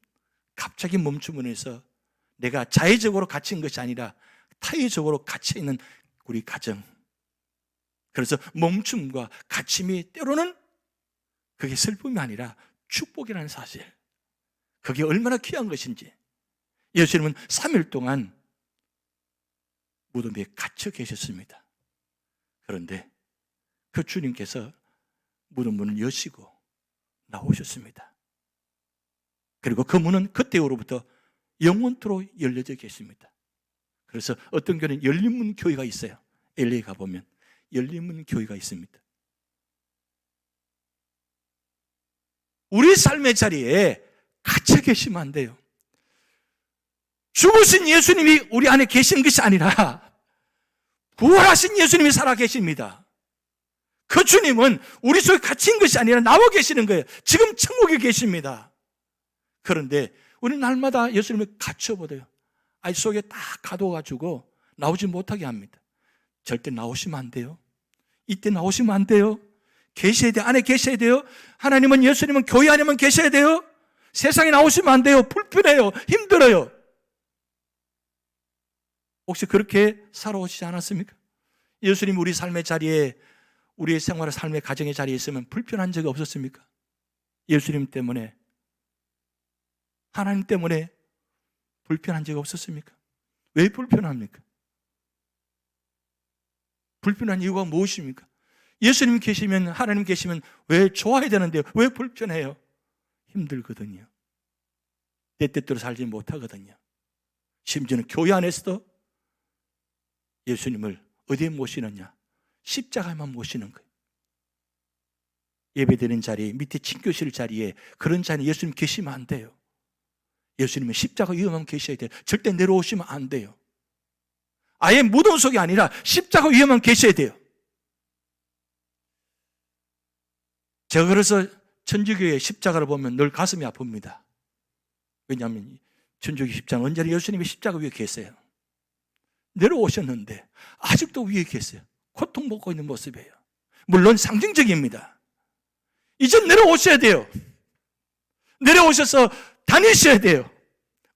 갑자기 멈춤을 해서 내가 자의적으로 갇힌 것이 아니라 타의적으로 갇혀있는 우리 가정. 그래서 멈춤과 갇힘이 때로는 그게 슬픔이 아니라 축복이라는 사실, 그게 얼마나 귀한 것인지. 예수님은 3일 동안 무덤에 갇혀 계셨습니다. 그런데 그 주님께서 무덤 문을 여시고 나오셨습니다. 그리고 그 문은 그때로부터 영원토록 열려져 계십니다. 그래서 어떤 교회는 열린문 교회가 있어요. LA 가보면 열린문 교회가 있습니다. 우리 삶의 자리에 갇혀 계시면 안 돼요. 죽으신 예수님이 우리 안에 계신 것이 아니라 부활하신 예수님이 살아 계십니다. 그 주님은 우리 속에 갇힌 것이 아니라 나와 계시는 거예요. 지금 천국에 계십니다. 그런데 우리는 날마다 예수님을 갇혀버려요. 아이 속에 딱 가둬가지고 나오지 못하게 합니다. 절대 나오시면 안 돼요. 이때 나오시면 안 돼요. 계셔야 돼요. 안에 계셔야 돼요. 하나님은, 예수님은 교회 안에만 계셔야 돼요. 세상에 나오시면 안 돼요. 불편해요. 힘들어요. 혹시 그렇게 살아오시지 않았습니까? 예수님 우리 삶의 자리에, 우리의 생활의 삶의 가정의 자리에 있으면 불편한 적이 없었습니까? 예수님 때문에, 하나님 때문에 불편한 적이 없었습니까? 왜 불편합니까? 불편한 이유가 무엇입니까? 예수님 계시면, 하나님 계시면 왜 좋아야 되는데요? 왜 불편해요? 힘들거든요. 내 뜻대로 살지 못하거든요. 심지어는 교회 안에서도 예수님을 어디에 모시느냐? 십자가에만 모시는 거예요. 예배드리는 자리, 밑에 친교실 자리에, 그런 자리에 예수님 계시면 안 돼요. 예수님은 십자가 위에만 계셔야 돼요. 절대 내려오시면 안 돼요. 아예 무덤 속이 아니라 십자가 위에만 계셔야 돼요. 제가 그래서 천주교의 십자가를 보면 늘 가슴이 아픕니다. 왜냐하면 천주교 십자가 언제나 예수님이 십자가 위에 계세요. 내려오셨는데 아직도 위에 계세요. 고통 먹고 있는 모습이에요. 물론 상징적입니다. 이제 내려오셔야 돼요. 내려오셔서 다니셔야 돼요.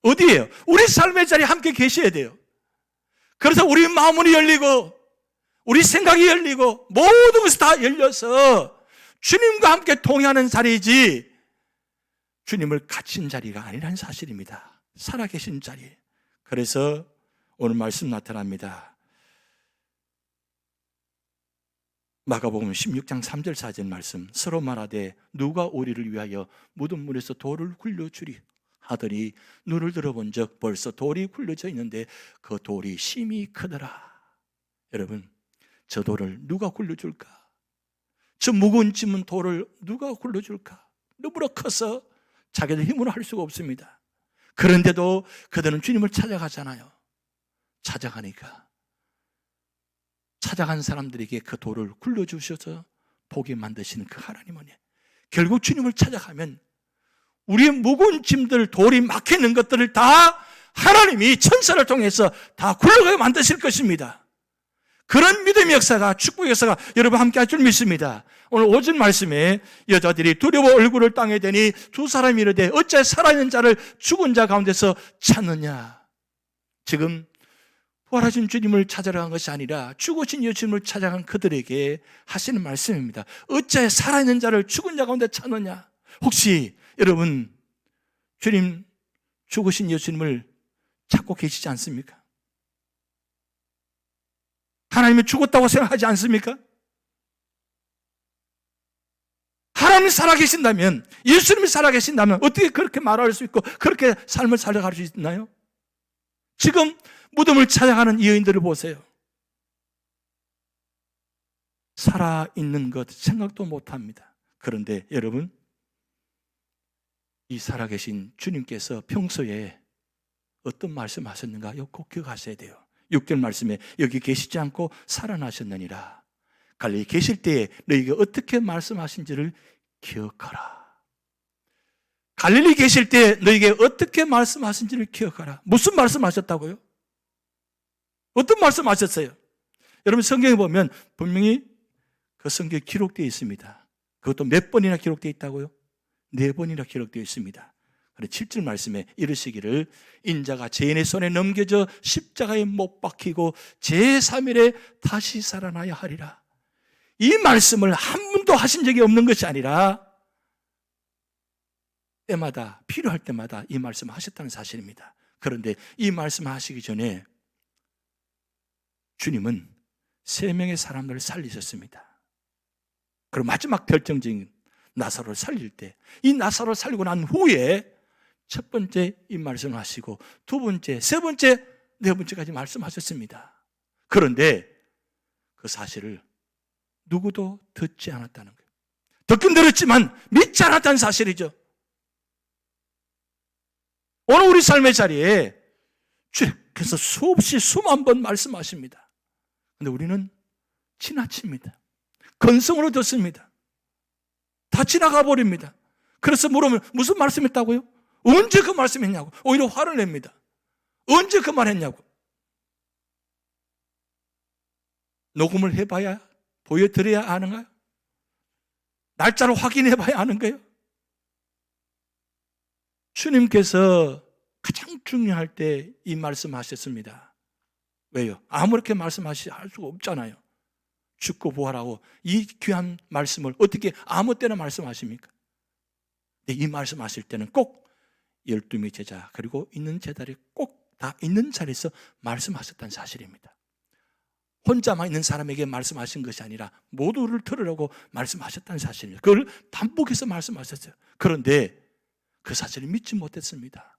어디예요? 우리 삶의 자리에 함께 계셔야 돼요. 그래서 우리 마음이 열리고 우리 생각이 열리고 모든 것이 다 열려서 주님과 함께 동행하는 자리이지 주님을 갇힌 자리가 아니라는 사실입니다. 살아계신 자리. 그래서 오늘 말씀 나타납니다. 마가복음 16장 3절 4절 말씀. 서로 말하되 누가 우리를 위하여 무덤물에서 돌을 굴려주리 하더니 눈을 들어본 적 벌써 돌이 굴려져 있는데 그 돌이 심히 크더라. 여러분, 저 돌을 누가 굴려줄까? 저 무거운 짐은 돌을 누가 굴려줄까? 너무나 커서 자기들 힘으로 할 수가 없습니다. 그런데도 그들은 주님을 찾아가잖아요. 찾아가니까 찾아간 사람들에게 그 돌을 굴려주셔서 보게 만드시는 그 하나님은 결국 주님을 찾아가면 우리의 무거운 짐들, 돌이 막혀있는 것들을 다 하나님이 천사를 통해서 다 굴러가게 만드실 것입니다. 그런 믿음의 역사가, 축복의 역사가 여러분 함께 할 줄 믿습니다. 오늘 오전 말씀에 여자들이 두려워 얼굴을 땅에 대니 두 사람이 이르되 어째 살아있는 자를 죽은 자 가운데서 찾느냐. 지금 부활하신 주님을 찾아간 것이 아니라 죽으신 예수님을 찾아간 그들에게 하시는 말씀입니다. 어째 살아있는 자를 죽은 자 가운데 찾느냐. 혹시 여러분 주님, 죽으신 예수님을 찾고 계시지 않습니까? 하나님이 죽었다고 생각하지 않습니까? 하나님이 살아계신다면, 예수님이 살아계신다면 어떻게 그렇게 말할 수 있고 그렇게 삶을 살아갈 수 있나요? 지금 무덤을 찾아가는 이 여인들을 보세요. 살아있는 것 생각도 못합니다. 그런데 여러분, 이 살아계신 주님께서 평소에 어떤 말씀하셨는가 꼭 기억하셔야 돼요. 6절 말씀에 여기 계시지 않고 살아나셨느니라. 갈릴리 계실 때에 너희에게 어떻게 말씀하신지를 기억하라. 갈릴리 계실 때 너희에게 어떻게 말씀하신지를 기억하라. 무슨 말씀하셨다고요? 어떤 말씀하셨어요? 여러분 성경에 보면 분명히 그 성경에 기록되어 있습니다. 그것도 몇 번이나 기록되어 있다고요? 4번이나 기록되어 있습니다. 그래서 7절 말씀에 이르시기를 인자가 죄인의 손에 넘겨져 십자가에 못 박히고 제3일에 다시 살아나야 하리라. 이 말씀을 한 번도 하신 적이 없는 것이 아니라 때마다 필요할 때마다 이 말씀을 하셨다는 사실입니다. 그런데 이 말씀을 하시기 전에 주님은 3명의 사람들을 살리셨습니다. 그리고 마지막 결정적인 나사로를 살릴 때, 이 나사로를 살리고 난 후에 첫 번째 이 말씀을 하시고 두 번째, 세 번째, 네 번째까지 말씀하셨습니다. 그런데 그 사실을 누구도 듣지 않았다는 거예요. 듣긴 들었지만 믿지 않았다는 사실이죠. 오늘 우리 삶의 자리에 주님께서 수없이 수만 번 말씀하십니다. 그런데 우리는 지나칩니다. 건성으로 듣습니다. 다 지나가 버립니다. 그래서 물으면 무슨 말씀했다고요? 언제 그 말씀했냐고. 오히려 화를 냅니다. 언제 그 말했냐고. 녹음을 해봐야, 보여드려야 아는가요? 날짜를 확인해봐야 아는 거예요? 주님께서 가장 중요할 때 이 말씀하셨습니다. 왜요? 아무렇게 할 수가 없잖아요. 죽고 부활하고 이 귀한 말씀을 어떻게 아무 때나 말씀하십니까? 근데 이 말씀하실 때는 꼭 12명의 제자 그리고 있는 제자들이 꼭 다 있는 자리에서 말씀하셨다는 사실입니다. 혼자만 있는 사람에게 말씀하신 것이 아니라 모두를 들으라고 말씀하셨다는 사실입니다. 그걸 반복해서 말씀하셨어요. 그런데 그 사실을 믿지 못했습니다.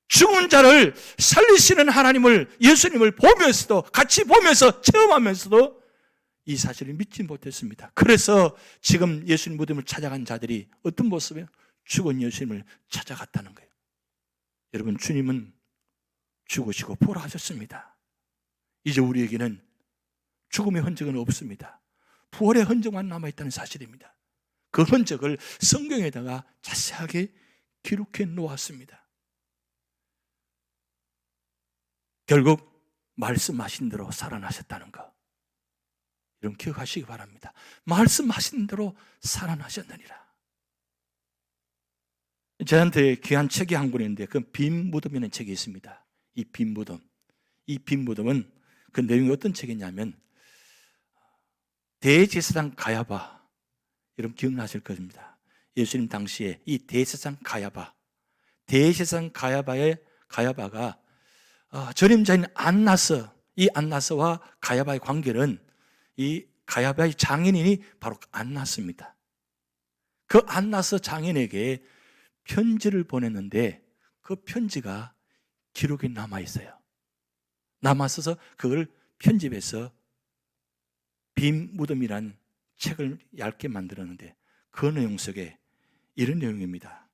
죽은 자를 살리시는 하나님을, 예수님을 보면서도, 같이 보면서 체험하면서도 이 사실을 믿지 못했습니다. 그래서 지금 예수님 무덤을 찾아간 자들이 어떤 모습이에요? 죽은 예수님을 찾아갔다는 거예요. 여러분, 주님은 죽으시고 부활하셨습니다. 이제 우리에게는 죽음의 흔적은 없습니다. 부활의 흔적만 남아있다는 사실입니다. 그 흔적을 성경에다가 자세하게 기록해 놓았습니다. 결국 말씀하신 대로 살아나셨다는 것, 이런 기억하시기 바랍니다. 말씀하신 대로 살아나셨느니라. 저한테 귀한 책이 한 권 있는데 그 빈 무덤이라는 책이 있습니다. 이 빈 무덤. 이 빈 무덤은 그 내용이 어떤 책이냐면 대제사장 가야바, 여러분 기억나실 겁니다. 예수님 당시에 이 대제사장 가야바가 전임자인 안나서, 이 안나서와 가야바의 관계는 이 가야바의 장인인이 바로 안나서입니다. 그 안나서 장인에게 편지를 보냈는데 그 편지가 기록이 남아있어요. 남아있어서 그걸 편집해서 빈 무덤이란 책을 얇게 만들었는데 그 내용 속에 이런 내용입니다.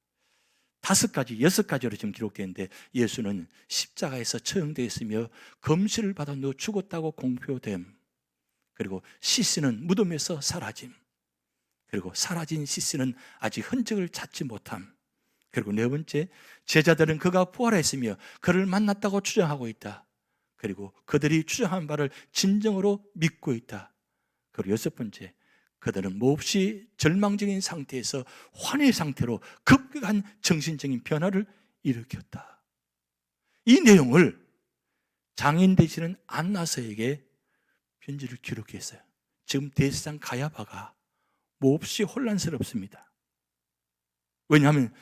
5가지, 6가지로 지금 기록되어 있는데 예수는 십자가에서 처형되어 있으며 검시를 받아 너 죽었다고 공표됨. 그리고 시신은 무덤에서 사라짐. 그리고 사라진 시신은 아직 흔적을 찾지 못함. 그리고 4번째, 제자들은 그가 부활했으며 그를 만났다고 주장하고 있다. 그리고 그들이 주장한 바를 진정으로 믿고 있다. 그리고 6번째, 그들은 몹시 절망적인 상태에서 환희의 상태로 급격한 정신적인 변화를 일으켰다. 이 내용을 장인 되시는 안나서에게 편지를 기록했어요. 지금 대제사장 가야바가 몹시 혼란스럽습니다. 왜냐하면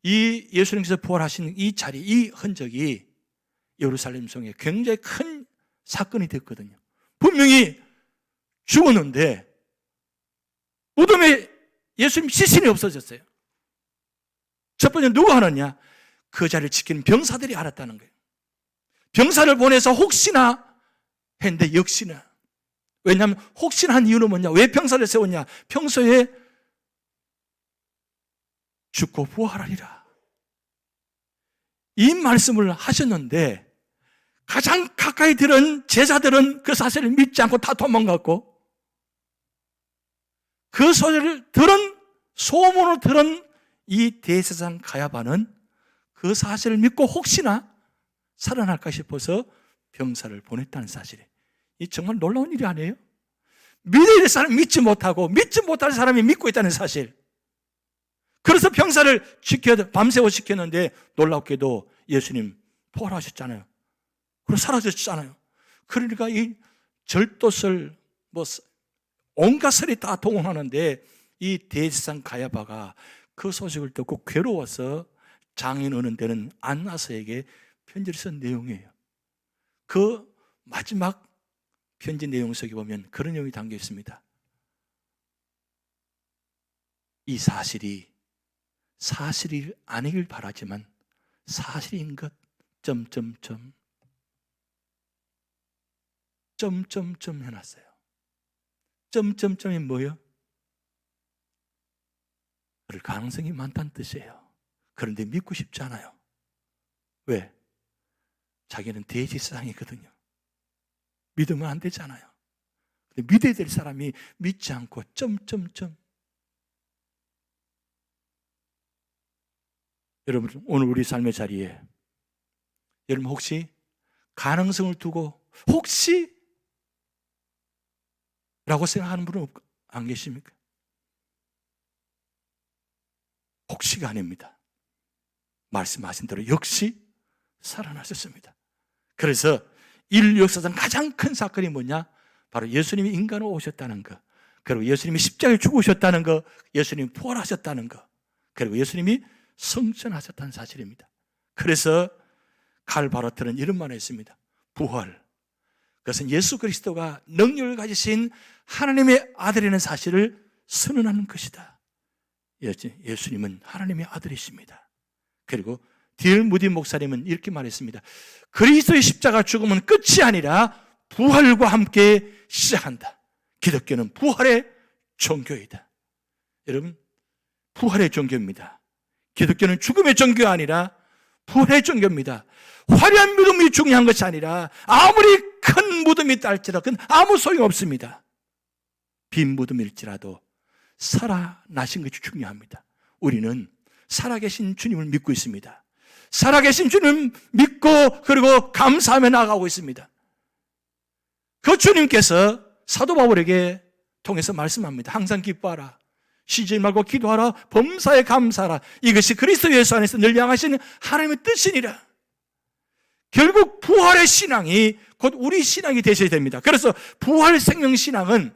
이 예수님께서 부활하신 이 자리, 이 흔적이 예루살렘 성에 굉장히 큰 사건이 됐거든요. 분명히 죽었는데 무덤에 예수님 시신이 없어졌어요. 첫 번째 누가 하느냐? 그 자리를 지키는 병사들이 알았다는 거예요. 병사를 보내서 혹시나 했는데 역시나. 왜냐하면 혹시나 한 이유는 뭐냐? 왜 병사를 세웠냐? 평소에 죽고 부활하리라, 이 말씀을 하셨는데 가장 가까이 들은 제자들은 그 사실을 믿지 않고 다 도망갔고, 그 소리를 들은, 소문을 들은 이 대제사장 가야바는 그 사실을 믿고 혹시나 살아날까 싶어서 병사를 보냈다는 사실이에요. 이 정말 놀라운 일이 아니에요? 믿어야 될 사람이 믿지 못하고 믿지 못할 사람이 믿고 있다는 사실. 그래서 병사를 밤새워 지켰는데 놀랍게도 예수님 부활하셨잖아요. 그리고 사라졌잖아요. 그러니까 이 절도설, 온갖 설이 다 동원하는데 이 대제사장 가야바가 그 소식을 듣고 괴로워서 장인 어느 때는 안나서에게 편지를 쓴 내용이에요. 그 마지막 편지 내용 속에 보면 그런 내용이 담겨 있습니다. 이 사실이 아니길 바라지만 사실인 것 점점점 해놨어요. 점점점이 뭐예요? 그럴 가능성이 많다는 뜻이에요. 그런데 믿고 싶지 않아요. 왜? 자기는 대지상이거든요. 믿으면 안 되잖아요. 근데 믿어야 될 사람이 믿지 않고 점점점. 여러분, 오늘 우리 삶의 자리에 여러분 혹시 가능성을 두고 혹시 라고 생각하는 분은 안 계십니까? 혹시가 아닙니다. 말씀하신 대로 역시 살아나셨습니다. 그래서 인류 역사상 가장 큰 사건이 뭐냐? 바로 예수님이 인간으로 오셨다는 것, 그리고 예수님이 십자가에 죽으셨다는 것, 예수님이 부활하셨다는 것, 그리고 예수님이 성천하셨다는 사실입니다. 그래서 칼 바로트는 이런 말을 했습니다. 부활, 그것은 예수 그리스도가 능력을 가지신 하나님의 아들이라는 사실을 선언하는 것이다. 예수님은 하나님의 아들이십니다. 그리고 D.L. 무디 목사님은 이렇게 말했습니다. 그리스도의 십자가 죽음은 끝이 아니라 부활과 함께 시작한다. 기독교는 부활의 종교이다. 여러분, 부활의 종교입니다. 기독교는 죽음의 종교가 아니라 부활의 종교입니다. 화려한 믿음이 중요한 것이 아니라 아무리 큰 무덤이 있달지라도 그건 아무 소용이 없습니다. 빈 무덤일지라도 살아나신 것이 중요합니다. 우리는 살아계신 주님을 믿고 있습니다. 살아계신 주님 믿고 그리고 감사하며 나아가고 있습니다. 그 주님께서 사도 바울에게 통해서 말씀합니다. 항상 기뻐하라. 쉬지 말고 기도하라. 범사에 감사하라. 이것이 그리스도 예수 안에서 늘 향하시는 하나님의 뜻이니라. 결국 부활의 신앙이 곧 우리 신앙이 되셔야 됩니다. 그래서 부활 생명 신앙은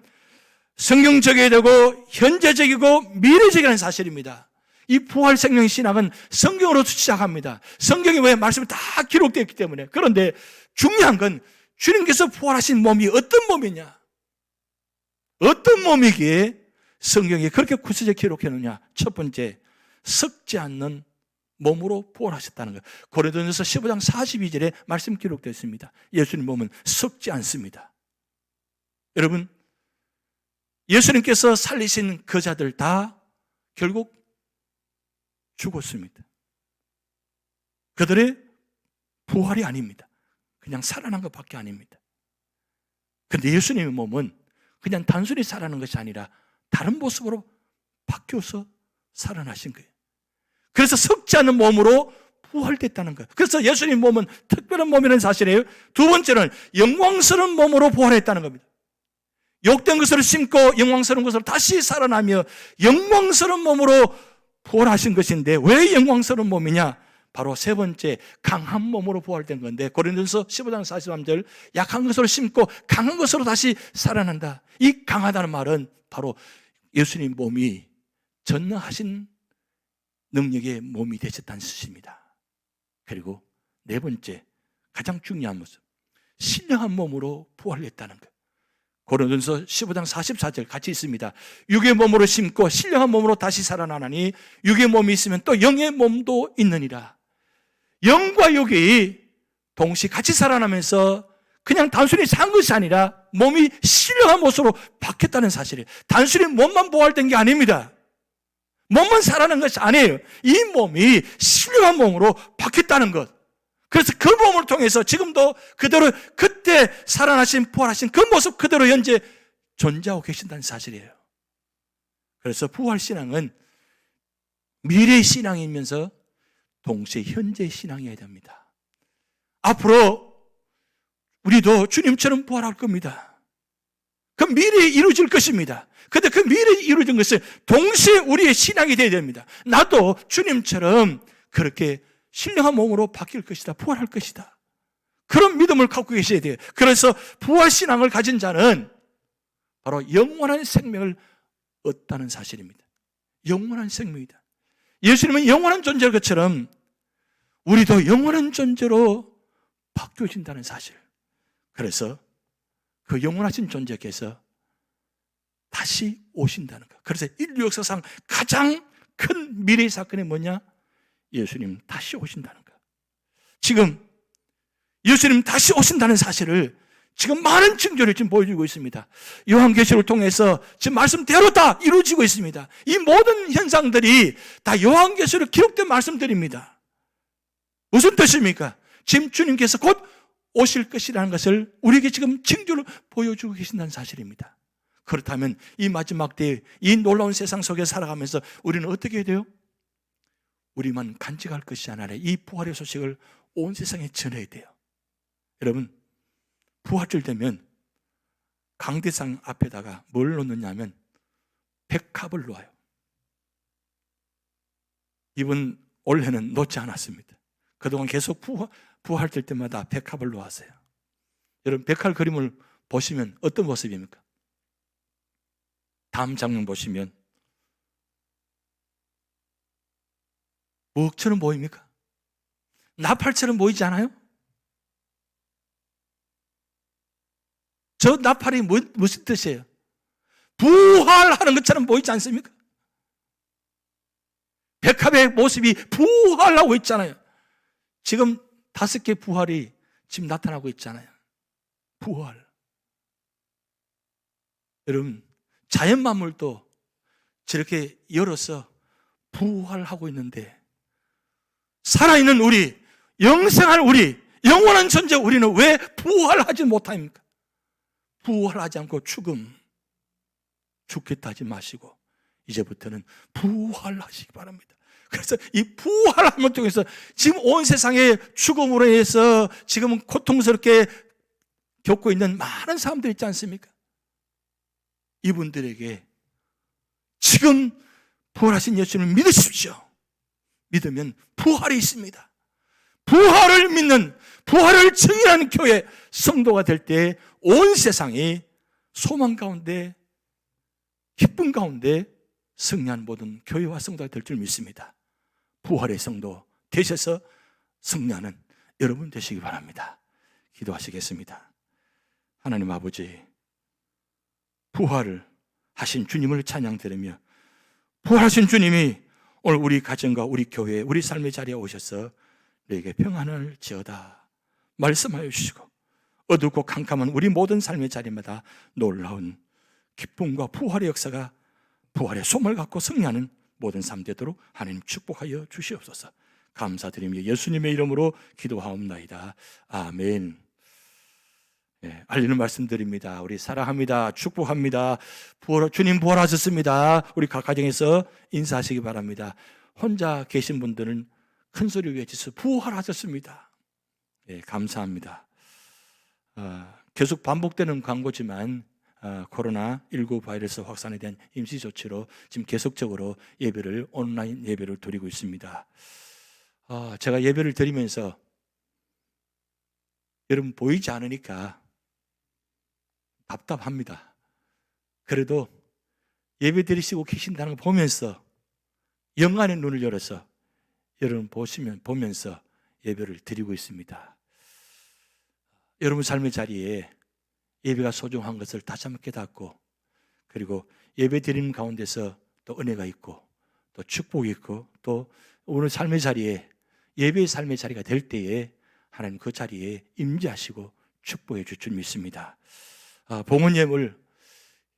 성경적이어야 되고 현재적이고 미래적이라는 사실입니다. 이 부활 생명 신앙은 성경으로부터 시작합니다. 성경에 왜 말씀이 다 기록되어 있기 때문에. 그런데 중요한 건 주님께서 부활하신 몸이 어떤 몸이냐, 어떤 몸이기에 성경에 그렇게 구체적으로 기록해놓냐. 첫 번째, 썩지 않는 몸으로 부활하셨다는 것. 고린도전서 15장 42절에 말씀 기록되어 있습니다. 예수님 몸은 썩지 않습니다. 여러분, 예수님께서 살리신 그 자들 다 결국 죽었습니다. 그들의 부활이 아닙니다. 그냥 살아난 것밖에 아닙니다. 그런데 예수님의 몸은 그냥 단순히 살아난 것이 아니라 다른 모습으로 바뀌어서 살아나신 거예요. 그래서 썩지 않는 몸으로 부활됐다는 거예요. 그래서 예수님 몸은 특별한 몸이라는 사실이에요. 두 번째는 영광스러운 몸으로 부활했다는 겁니다. 욕된 것으로 심고 영광스러운 것으로 다시 살아나며 영광스러운 몸으로 부활하신 것인데 왜 영광스러운 몸이냐? 바로 세 번째, 강한 몸으로 부활된 건데 고린도전서 15장 43절 약한 것으로 심고 강한 것으로 다시 살아난다. 이 강하다는 말은 바로 예수님 몸이 전능하신 능력의 몸이 되셨다는 뜻입니다. 그리고 네 번째, 가장 중요한 모습, 신령한 몸으로 부활했다는 것. 고린도전서 15장 44절 같이 있습니다. 육의 몸으로 심고 신령한 몸으로 다시 살아나나니 육의 몸이 있으면 또 영의 몸도 있느니라. 영과 육이 동시에 같이 살아나면서 그냥 단순히 산 것이 아니라 몸이 신령한 모습으로 바뀌었다는 사실이에요. 단순히 몸만 부활된 게 아닙니다. 몸만 살아난 것이 아니에요. 이 몸이 신령한 몸으로 바뀌었다는 것. 그래서 그 몸을 통해서 지금도 그대로 그때 살아나신 부활하신 그 모습 그대로 현재 존재하고 계신다는 사실이에요. 그래서 부활신앙은 미래의 신앙이면서 동시에 현재의 신앙이어야 됩니다. 앞으로 우리도 주님처럼 부활할 겁니다. 그 미래에 이루어질 것입니다. 그런데 그 미래에 이루어진 것은 동시에 우리의 신앙이 되어야 됩니다. 나도 주님처럼 그렇게 신령한 몸으로 바뀔 것이다. 부활할 것이다. 그런 믿음을 갖고 계셔야 돼요. 그래서 부활신앙을 가진 자는 바로 영원한 생명을 얻다는 사실입니다. 영원한 생명이다. 예수님은 영원한 존재일 것처럼 우리도 영원한 존재로 바뀌어진다는 사실. 그래서 그 영원하신 존재께서 다시 오신다는 것. 그래서 인류 역사상 가장 큰 미래의 사건이 뭐냐? 예수님 다시 오신다는 것. 지금 예수님 다시 오신다는 사실을 지금 많은 증거를 지금 보여주고 있습니다. 요한계시록을 통해서 지금 말씀대로 다 이루어지고 있습니다. 이 모든 현상들이 다 요한계시록에 기록된 말씀들입니다. 무슨 뜻입니까? 지금 주님께서 곧 오실 것이라는 것을 우리에게 지금 증거로 보여주고 계신다는 사실입니다. 그렇다면 이 마지막 때에 이 놀라운 세상 속에 살아가면서 우리는 어떻게 해야 돼요? 우리만 간직할 것이 아니라 이 부활의 소식을 온 세상에 전해야 돼요. 여러분, 부활절 되면 강대상 앞에다가 뭘 놓느냐면 백합을 놓아요. 이번 올해는 놓지 않았습니다. 그동안 계속 부활절 때마다 백합을 놓았어요. 여러분, 백합 그림을 보시면 어떤 모습입니까? 다음 장면 보시면 무엇처럼 보입니까? 나팔처럼 보이지 않아요? 저 나팔이 무슨 뜻이에요? 부활하는 것처럼 보이지 않습니까? 백합의 모습이 부활하고 있잖아요. 지금 5개 부활이 지금 나타나고 있잖아요. 부활. 여러분, 자연 만물도 저렇게 열어서 부활하고 있는데 살아있는 우리, 영생할 우리, 영원한 존재 우리는 왜 부활하지 못합니까? 부활하지 않고 죽겠다 하지 마시고 이제부터는 부활하시기 바랍니다. 그래서 이 부활함을 통해서 지금 온 세상의 죽음으로 해서 지금은 고통스럽게 겪고 있는 많은 사람들 있지 않습니까? 이분들에게 지금 부활하신 예수님을 믿으십시오. 믿으면 부활이 있습니다. 부활을 믿는, 부활을 증인하는 교회 성도가 될 때 온 세상이 소망 가운데, 기쁨 가운데 승리한 모든 교회와 성도가 될 줄 믿습니다. 부활의 성도 되셔서 승리하는 여러분 되시기 바랍니다. 기도하시겠습니다. 하나님 아버지, 부활을 하신 주님을 찬양 드리며 부활하신 주님이 오늘 우리 가정과 우리 교회, 우리 삶의 자리에 오셔서 너에게 평안을 지어다 말씀하여 주시고 어둡고 캄캄한 우리 모든 삶의 자리마다 놀라운 기쁨과 부활의 역사가 부활의 소망을 갖고 승리하는 모든 삶 되도록 하나님 축복하여 주시옵소서. 감사드리며 예수님의 이름으로 기도하옵나이다. 아멘. 알리는 말씀드립니다. 우리 사랑합니다. 축복합니다. 주님 부활하셨습니다. 우리 각 가정에서 인사하시기 바랍니다. 혼자 계신 분들은 큰 소리 외치서 부활하셨습니다. 감사합니다. 계속 반복되는 광고지만 코로나19 바이러스 확산에 대한 임시 조치로 지금 계속적으로 예배를 온라인 예배를 드리고 있습니다. 제가 예배를 드리면서 여러분 보이지 않으니까 답답합니다. 그래도 예배 드리시고 계신다는 걸 보면서 영안의 눈을 열어서 여러분 보면서 예배를 드리고 있습니다. 여러분 삶의 자리에 예배가 소중한 것을 다시 한번 깨닫고 그리고 예배 드리는 가운데서 또 은혜가 있고 또 축복이 있고 또 오늘 삶의 자리에 예배의 삶의 자리가 될 때에 하나님 그 자리에 임재하시고 축복해 줄 줄 믿습니다. 봉헌 예물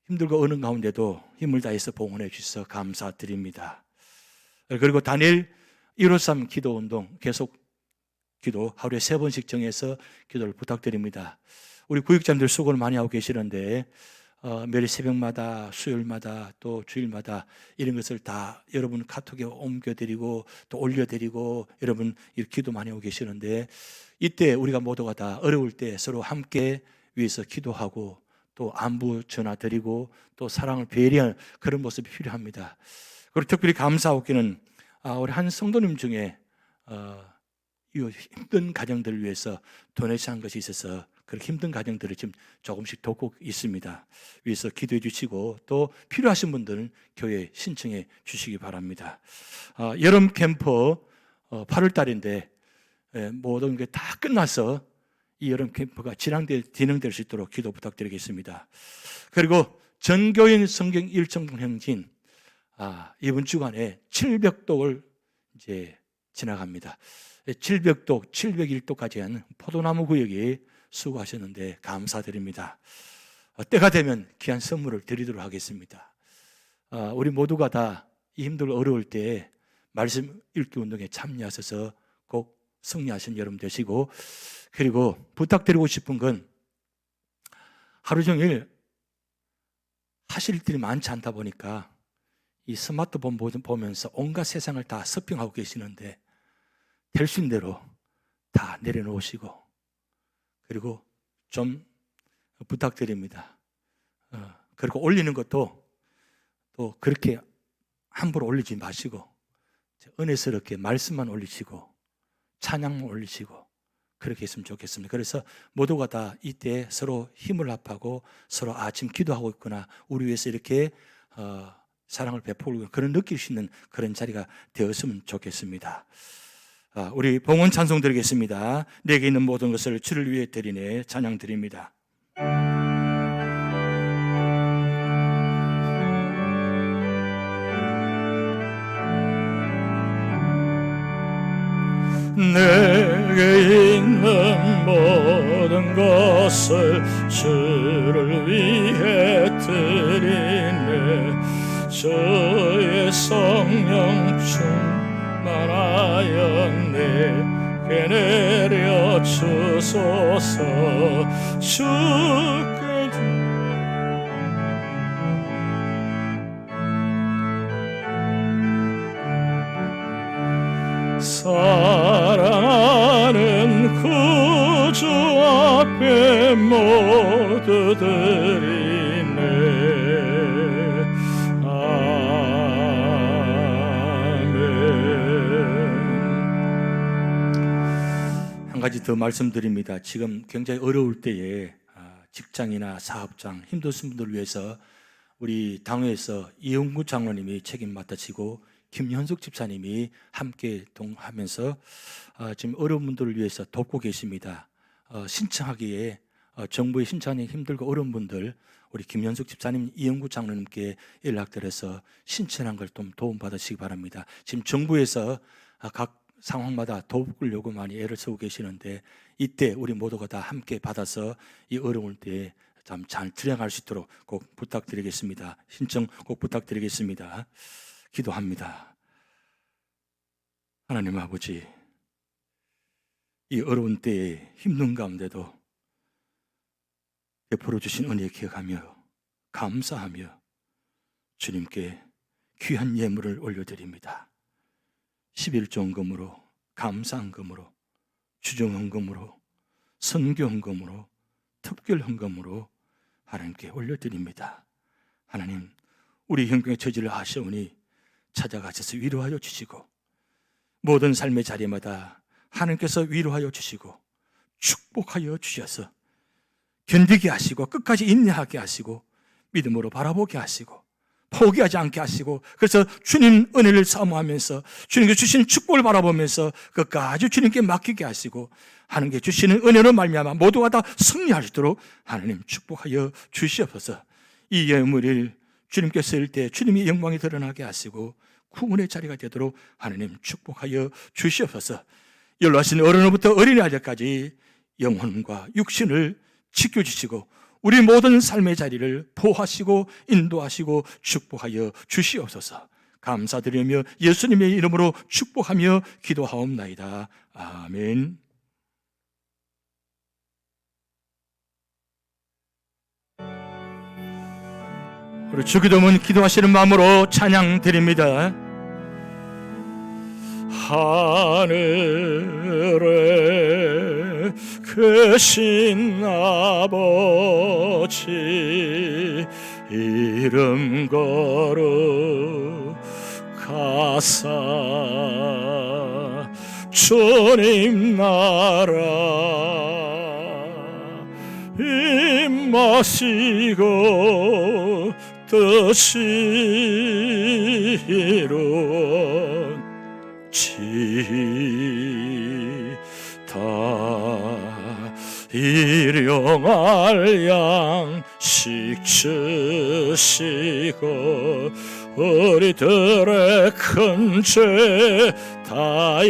힘들고 어느 가운데도 힘을 다해서 봉헌해 주셔서 감사드립니다. 그리고 다니엘 153 기도운동 계속 기도 하루에 3번씩 정해서 기도를 부탁드립니다. 우리 구역장들 수고를 많이 하고 계시는데 매일 새벽마다 수요일마다 또 주일마다 이런 것을 다 여러분 카톡에 옮겨드리고 또 올려드리고 여러분 기도 많이 하고 계시는데 이때 우리가 모두가 다 어려울 때 서로 함께 위해서 기도하고 또 안부 전화드리고 또 사랑을 배려하는 그런 모습이 필요합니다. 그리고 특별히 감사하기는 우리 한 성도님 중에 이 힘든 가정들을 위해서 도네이션 것이 있어서 그렇게 힘든 가정들을 지금 조금씩 돕고 있습니다. 위해서 기도해 주시고 또 필요하신 분들은 교회에 신청해 주시기 바랍니다. 여름 캠프 8월 달인데 모든 게 다 끝나서 이 여름 캠프가 진행될 수 있도록 기도 부탁드리겠습니다. 그리고 전교인 성경 일정봉 행진, 이번 주간에 700독을 이제 지나갑니다. 700독, 701독까지 한 포도나무 구역에 수고하셨는데 감사드립니다. 때가 되면 귀한 선물을 드리도록 하겠습니다. 우리 모두가 다 이 힘들고 어려울 때 말씀 읽기 운동에 참여하셔서 꼭 승리하신 여러분 되시고, 그리고 부탁드리고 싶은 건 하루 종일 하실 일들이 많지 않다 보니까 이 스마트폰 보면서 온갖 세상을 다 서핑하고 계시는데 될 수 있는 대로 다 내려놓으시고, 그리고 좀 부탁드립니다. 그리고 올리는 것도 또 그렇게 함부로 올리지 마시고 은혜스럽게 말씀만 올리시고 찬양만 올리시고 그렇게 했으면 좋겠습니다. 그래서 모두가 다 이때 서로 힘을 합하고 서로 지금 기도하고 있구나, 우리 위해서 이렇게 사랑을 베풀고 그런 느낄 수 있는 그런 자리가 되었으면 좋겠습니다. 우리 봉헌 찬송 드리겠습니다. 내게 있는 모든 것을 주를 위해 드리네 찬양 드립니다. 내게 있는 모든 것을 주를 위해 드리네. 주의 성령 충만하여 내게 내려 주소서. 주께 사랑하는 구주 앞에 모두 드리네. 아멘. 한 가지 더 말씀드립니다. 지금 굉장히 어려울 때에 직장이나 사업장 힘드신 분들을 위해서 우리 당회에서 이용구 장로님이 책임 맡으시고 김현숙 집사님이 함께 동하면서 지금 어려운 분들을 위해서 돕고 계십니다. 신청하기에 정부의 신청이 힘들고 어려운 분들 우리 김현숙 집사님, 이영구 장로님께 연락드려서 신청한 걸 좀 도움받으시기 바랍니다. 지금 정부에서 각 상황마다 도움을 많이 애를 쓰고 계시는데 이때 우리 모두가 다 함께 받아서 이 어려울 때 참 잘 들어갈 수 있도록 꼭 부탁드리겠습니다. 신청 꼭 부탁드리겠습니다. 기도합니다. 하나님 아버지, 이 어려운 때에 힘든 가운데도 베풀어 주신 은혜 기억하며 감사하며 주님께 귀한 예물을 올려드립니다. 11조헌금으로, 감사헌금으로, 주정헌금으로, 선교헌금으로, 특별헌금으로 하나님께 올려드립니다. 하나님, 우리 형편의 처지를 아시오니 찾아가셔서 위로하여 주시고 모든 삶의 자리마다 하나님께서 위로하여 주시고 축복하여 주셔서 견디게 하시고 끝까지 인내하게 하시고 믿음으로 바라보게 하시고 포기하지 않게 하시고, 그래서 주님 은혜를 사모하면서 주님께 주시는 축복을 바라보면서 끝까지 주님께 맡기게 하시고 하나님께 주시는 은혜로 말미암아 모두가 다 승리할 수 있도록 하나님 축복하여 주시옵소서. 이 예물을 주님께 쓸 때 주님의 영광이 드러나게 하시고 구원의 자리가 되도록 하나님 축복하여 주시옵소서. 연로하신 어른으로부터 어린아이들까지 영혼과 육신을 지켜주시고 우리 모든 삶의 자리를 보호하시고 인도하시고 축복하여 주시옵소서. 감사드리며 예수님의 이름으로 축복하며 기도하옵나이다. 아멘. 우리 주기도문 기도하시는 마음으로 찬양 드립니다. 하늘에 계신 아버지 이름 거룩하사 주님 나라 임하시고 뜻이 이루어지다 일용할 소식 주시고 우리들의 큰 죄 다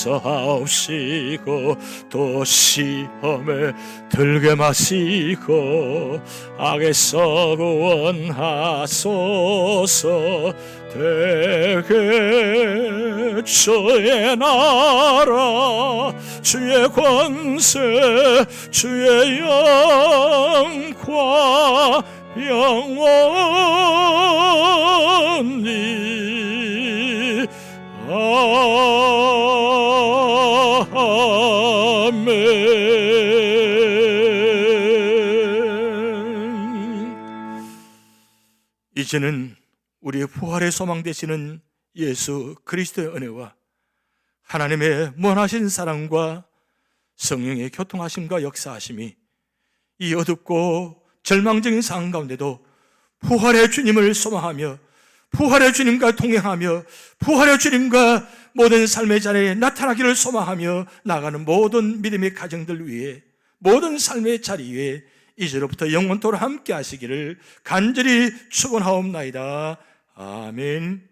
용서하옵시고 또 시험에 들게 마시고 악에서 구원하소서. 대개 주의 나라 주의 권세 주의 영광 영원히 아멘. 이제는 우리의 부활의 소망 되시는 예수 그리스도의 은혜와 하나님의 무한하신 사랑과 성령의 교통하심과 역사하심이 이 어둡고 절망적인 상황 가운데도 부활의 주님을 소망하며 부활의 주님과 동행하며 부활의 주님과 모든 삶의 자리에 나타나기를 소망하며 나가는 모든 믿음의 가정들 위해 모든 삶의 자리 위에 이제로부터 영원토록 함께 하시기를 간절히 축원하옵나이다. 아멘.